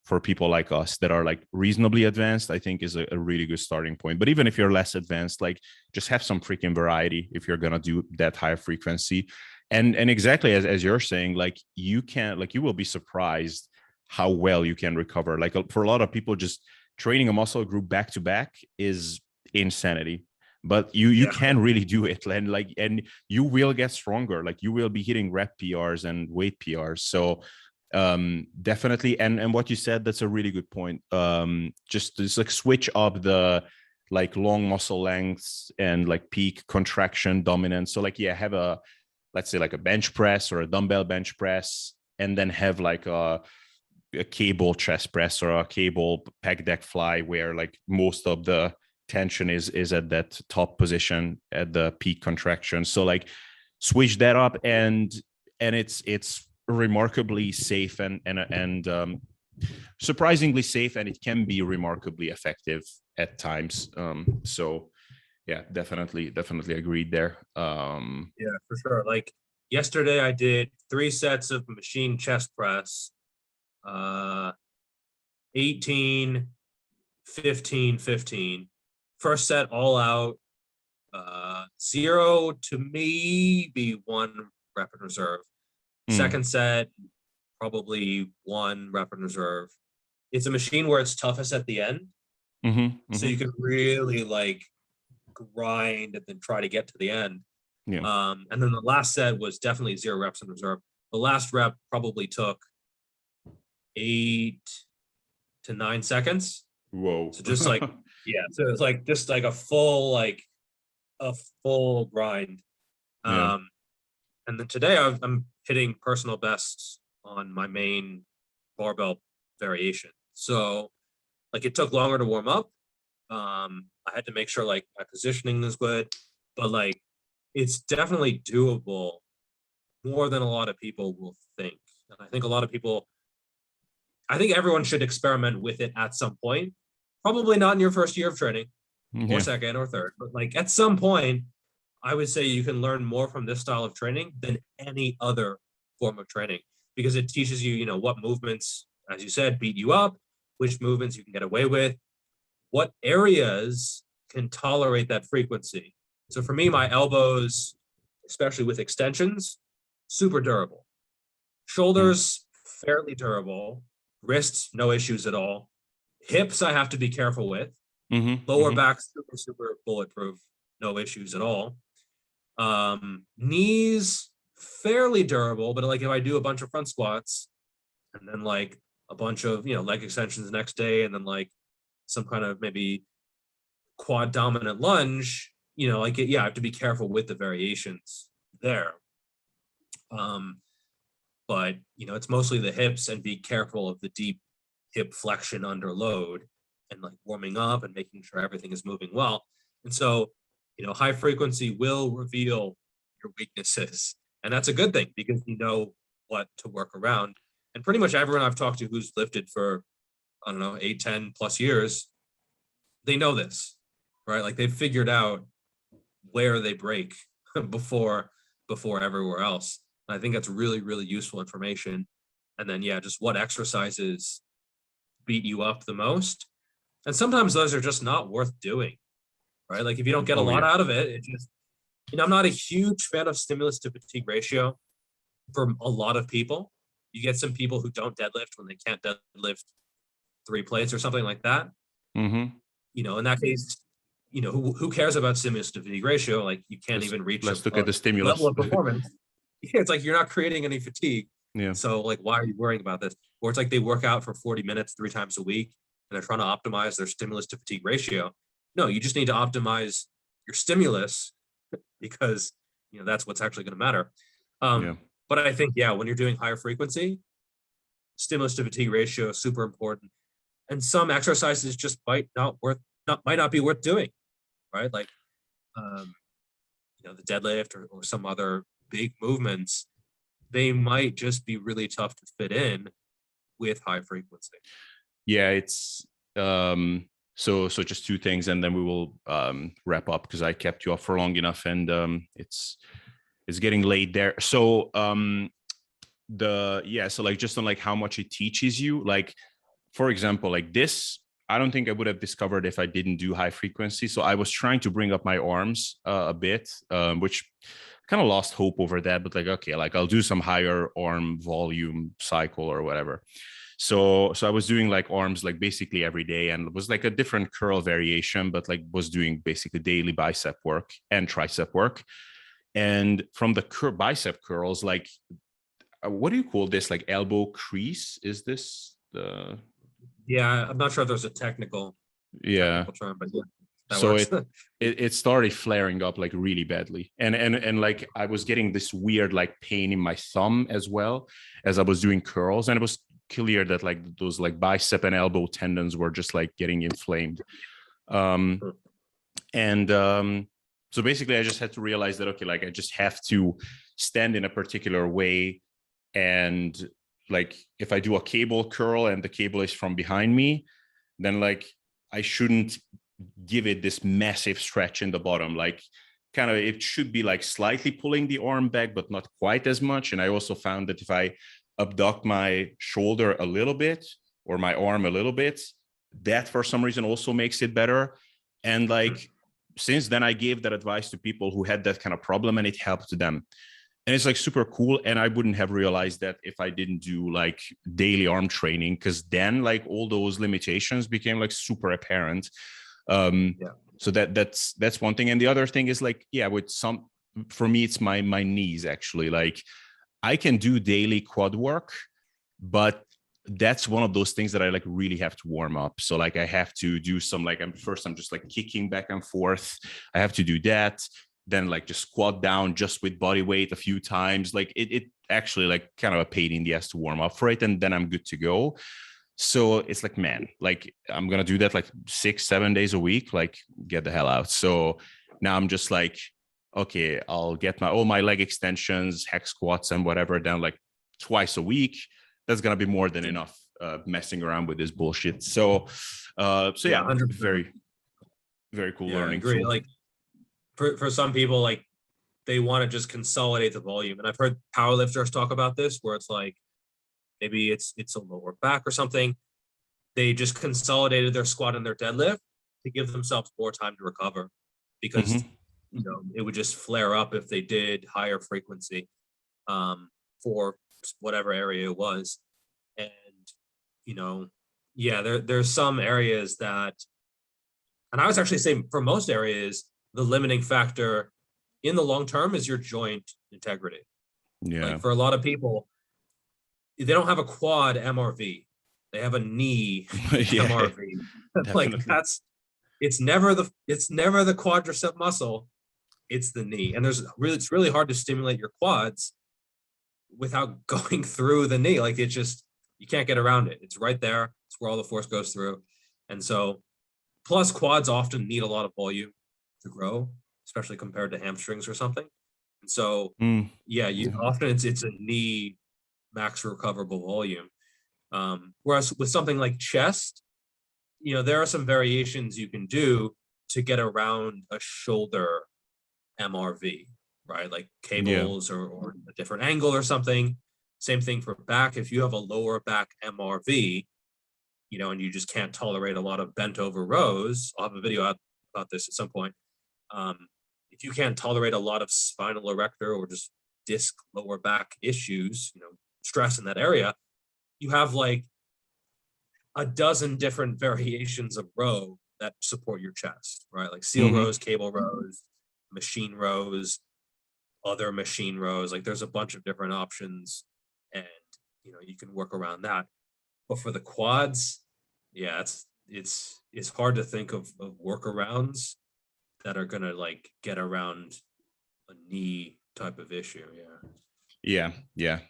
for people like us that are like reasonably advanced, I think is a really good starting point. But even if you're less advanced, like just have some freaking variety if you're gonna do that high frequency. And exactly as you're saying, like you will be surprised how well you can recover. Like for a lot of people, just training a muscle group back to back is insanity, but you can really do it, and you will get stronger. Like you will be hitting rep PRs and weight PRs. So definitely. And what you said, that's a really good point. Just like switch up the like long muscle lengths and like peak contraction dominance. So like, have let's say like a bench press or a dumbbell bench press, and then have like a cable chest press or a cable pec deck fly, where like most of the tension is at that top position at the peak contraction. So like switch that up, and it's remarkably safe and surprisingly safe, and it can be remarkably effective at times. So yeah, definitely agreed there. Yeah, for sure. Like yesterday I did 3 sets of machine chest press, 18, 15, 15. First set all out, 0 to maybe 1 rep in reserve. Second set, probably 1 rep in reserve. It's a machine where it's toughest at the end. So you can really like grind and then try to get to the end. And then the last set was definitely 0 reps in reserve. The last rep probably took 8 to 9 seconds. Whoa. So just like, so it's like just like a full grind. And then today I'm hitting personal bests on my main barbell variation. So like it took longer to warm up. I had to make sure like my positioning was good, but like it's definitely doable more than a lot of people will think. And I think a lot of people, I think everyone should experiment with it at some point. Probably not in your first year of training or Yeah. second or third, but like at some point, I would say you can learn more from this style of training than any other form of training because it teaches you, you know, what movements, as you said, beat you up, which movements you can get away with, what areas can tolerate that frequency. So for me, my elbows, especially with extensions, super durable. Shoulders, fairly durable. Wrists, no issues at all. Hips, I have to be careful with. Lower back, super, super bulletproof, no issues at all. Knees, fairly durable, but like if I do a bunch of front squats and then like a bunch of, you know, leg extensions the next day and then like some kind of maybe quad dominant lunge, you know, like I have to be careful with the variations there. But you know, it's mostly the hips and be careful of the deep hip flexion under load and like warming up and making sure everything is moving well. And so, you know, high frequency will reveal your weaknesses. And that's a good thing because you know what to work around. And pretty much everyone I've talked to who's lifted for, I don't know, 8, 10 plus years, they know this, right? Like they've figured out where they break before everywhere else. And I think that's really, really useful information. And then, yeah, just what exercises beat you up the most. And sometimes those are just not worth doing, right? Like if you don't get a lot out of it, it just, you know, I'm not a huge fan of stimulus to fatigue ratio for a lot of people. You get some people who don't deadlift when they can't deadlift 3 plates or something like that. You know, in that case, you know, who cares about stimulus to fatigue ratio? Like you can't even reach Let's look at the stimulus level of performance. Yeah, it's like you're not creating any fatigue. Yeah. So like, why are you worrying about this? Or it's like they work out for 40 minutes 3 times a week and they're trying to optimize their stimulus to fatigue ratio. No, you just need to optimize your stimulus because, you know, that's what's actually going to matter. But I think, yeah, when you're doing higher frequency, stimulus to fatigue ratio is super important. And some exercises just might not be worth doing, right? Like, you know, the deadlift or some other big movements, they might just be really tough to fit in with high frequency. Yeah, it's so just 2 things and then we will wrap up because I kept you up for long enough and it's getting late there. So so like just on like how much it teaches you, like for example, like this, I don't think I would have discovered if I didn't do high frequency. So I was trying to bring up my arms a bit, which kind of lost hope over that, but like, okay, like I'll do some higher arm volume cycle or whatever. So I was doing like arms like basically every day and it was like a different curl variation, but like was doing basically daily bicep work and tricep work. And from the bicep curls, like, what do you call this? Like elbow crease? Is this the? Yeah, I'm not sure if there's a technical term, but yeah. So it started flaring up like really badly. And like I was getting this weird like pain in my thumb as well as I was doing curls. And it was clear that like those like bicep and elbow tendons were just like getting inflamed. So basically I just had to realize that, okay, like I just have to stand in a particular way. And like if I do a cable curl and the cable is from behind me, then like I shouldn't give it this massive stretch in the bottom. Like kind of it should be like slightly pulling the arm back, but not quite as much. And I also found that if I abduct my shoulder a little bit or my arm a little bit, that for some reason also makes it better. And like since then I gave that advice to people who had that kind of problem and it helped them. And it's like super cool. And I wouldn't have realized that if I didn't do like daily arm training, because then like all those limitations became like super apparent. So that's one thing. And the other thing is like, yeah, with some, for me, it's my knees actually. Like I can do daily quad work, but that's one of those things that I like really have to warm up. So like I have to do some like I'm just like kicking back and forth. I have to do that. Then like just squat down just with body weight a few times. Like it actually like kind of a pain in the ass to warm up for it. And then I'm good to go. So it's like, man, like I'm gonna do that like 6-7 days a week, like get the hell out. So now I'm just like, okay, I'll get all my leg extensions, hex squats, and whatever down like twice a week. That's gonna be more than enough messing around with this bullshit. So yeah, 100%. very, very cool Yeah, I learning agree. tool. Like for some people, like they want to just consolidate the volume. And I've heard powerlifters talk about this, where it's like maybe it's a lower back or something. They just consolidated their squat and their deadlift to give themselves more time to recover, because it would just flare up if they did higher frequency for whatever area it was. And yeah, there's some areas that, and I was actually saying for most areas, the limiting factor in the long term is your joint integrity. Yeah. Like for a lot of people, they don't have a quad MRV, they have a knee MRV. Like it's never the quadricep muscle, it's the knee. And it's really hard to stimulate your quads without going through the knee. Like you can't get around it. It's right there. It's where all the force goes through. And so, plus quads often need a lot of volume to grow, especially compared to hamstrings or something. And so, often it's a knee max recoverable volume. Whereas with something like chest, there are some variations you can do to get around a shoulder MRV, right? Like cables or a different angle or something. Same thing for back. If you have a lower back MRV, and you just can't tolerate a lot of bent over rows, I'll have a video out about this at some point. If you can't tolerate a lot of spinal erector or just disc lower back issues, stress in that area, you have like a dozen different variations of row that support your chest, right? Like seal rows, cable rows, machine rows, other machine rows. Like there's a bunch of different options, and you can work around that. But for the quads, yeah, it's hard to think of workarounds that are gonna like get around a knee type of issue. Yeah.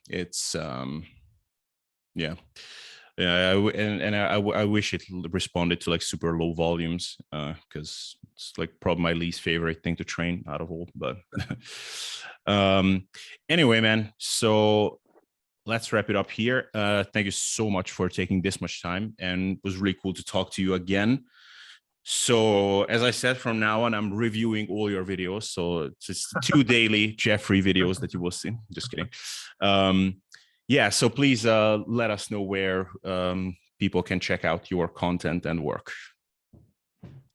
It's yeah. I wish it responded to like super low volumes, because it's like probably my least favorite thing to train out of all. But anyway, man, so let's wrap it up here. Thank you so much for taking this much time, and it was really cool to talk to you again. So as I said, from now on, I'm reviewing all your videos. So it's just 2 daily Geoffrey videos that you will see. Just kidding. Yeah, so please let us know where people can check out your content and work.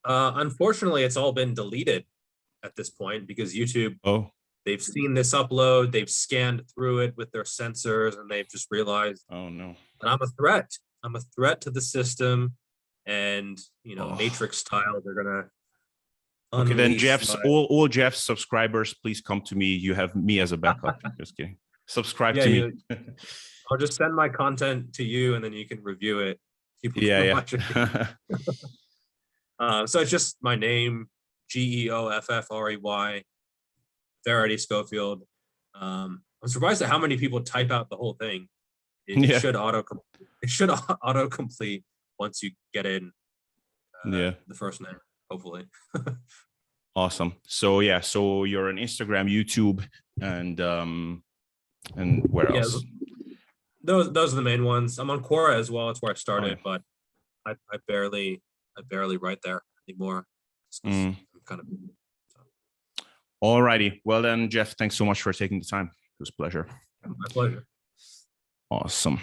Unfortunately, it's all been deleted at this point because YouTube, they've seen this upload, they've scanned through it with their sensors, and they've just realized, oh no, that I'm a threat. I'm a threat to the system, and Matrix style, they're gonna. Okay, then all Geoff's subscribers, please come to me. You have me as a backup. Just kidding. Subscribe to me. I'll just send my content to you, and then you can review it. People can watch it. So it's just my name, Geoffrey, Verity Schofield. I'm surprised at how many people type out the whole thing. It should autocomplete once you get in the first name, hopefully. Awesome. So yeah, so you're on Instagram, YouTube, and where else? Those are the main ones. I'm on Quora as well. It's where I started, but I barely write there anymore. I'm kind of. Alrighty. Well then, Geoff, thanks so much for taking the time. It was a pleasure. My pleasure. Awesome.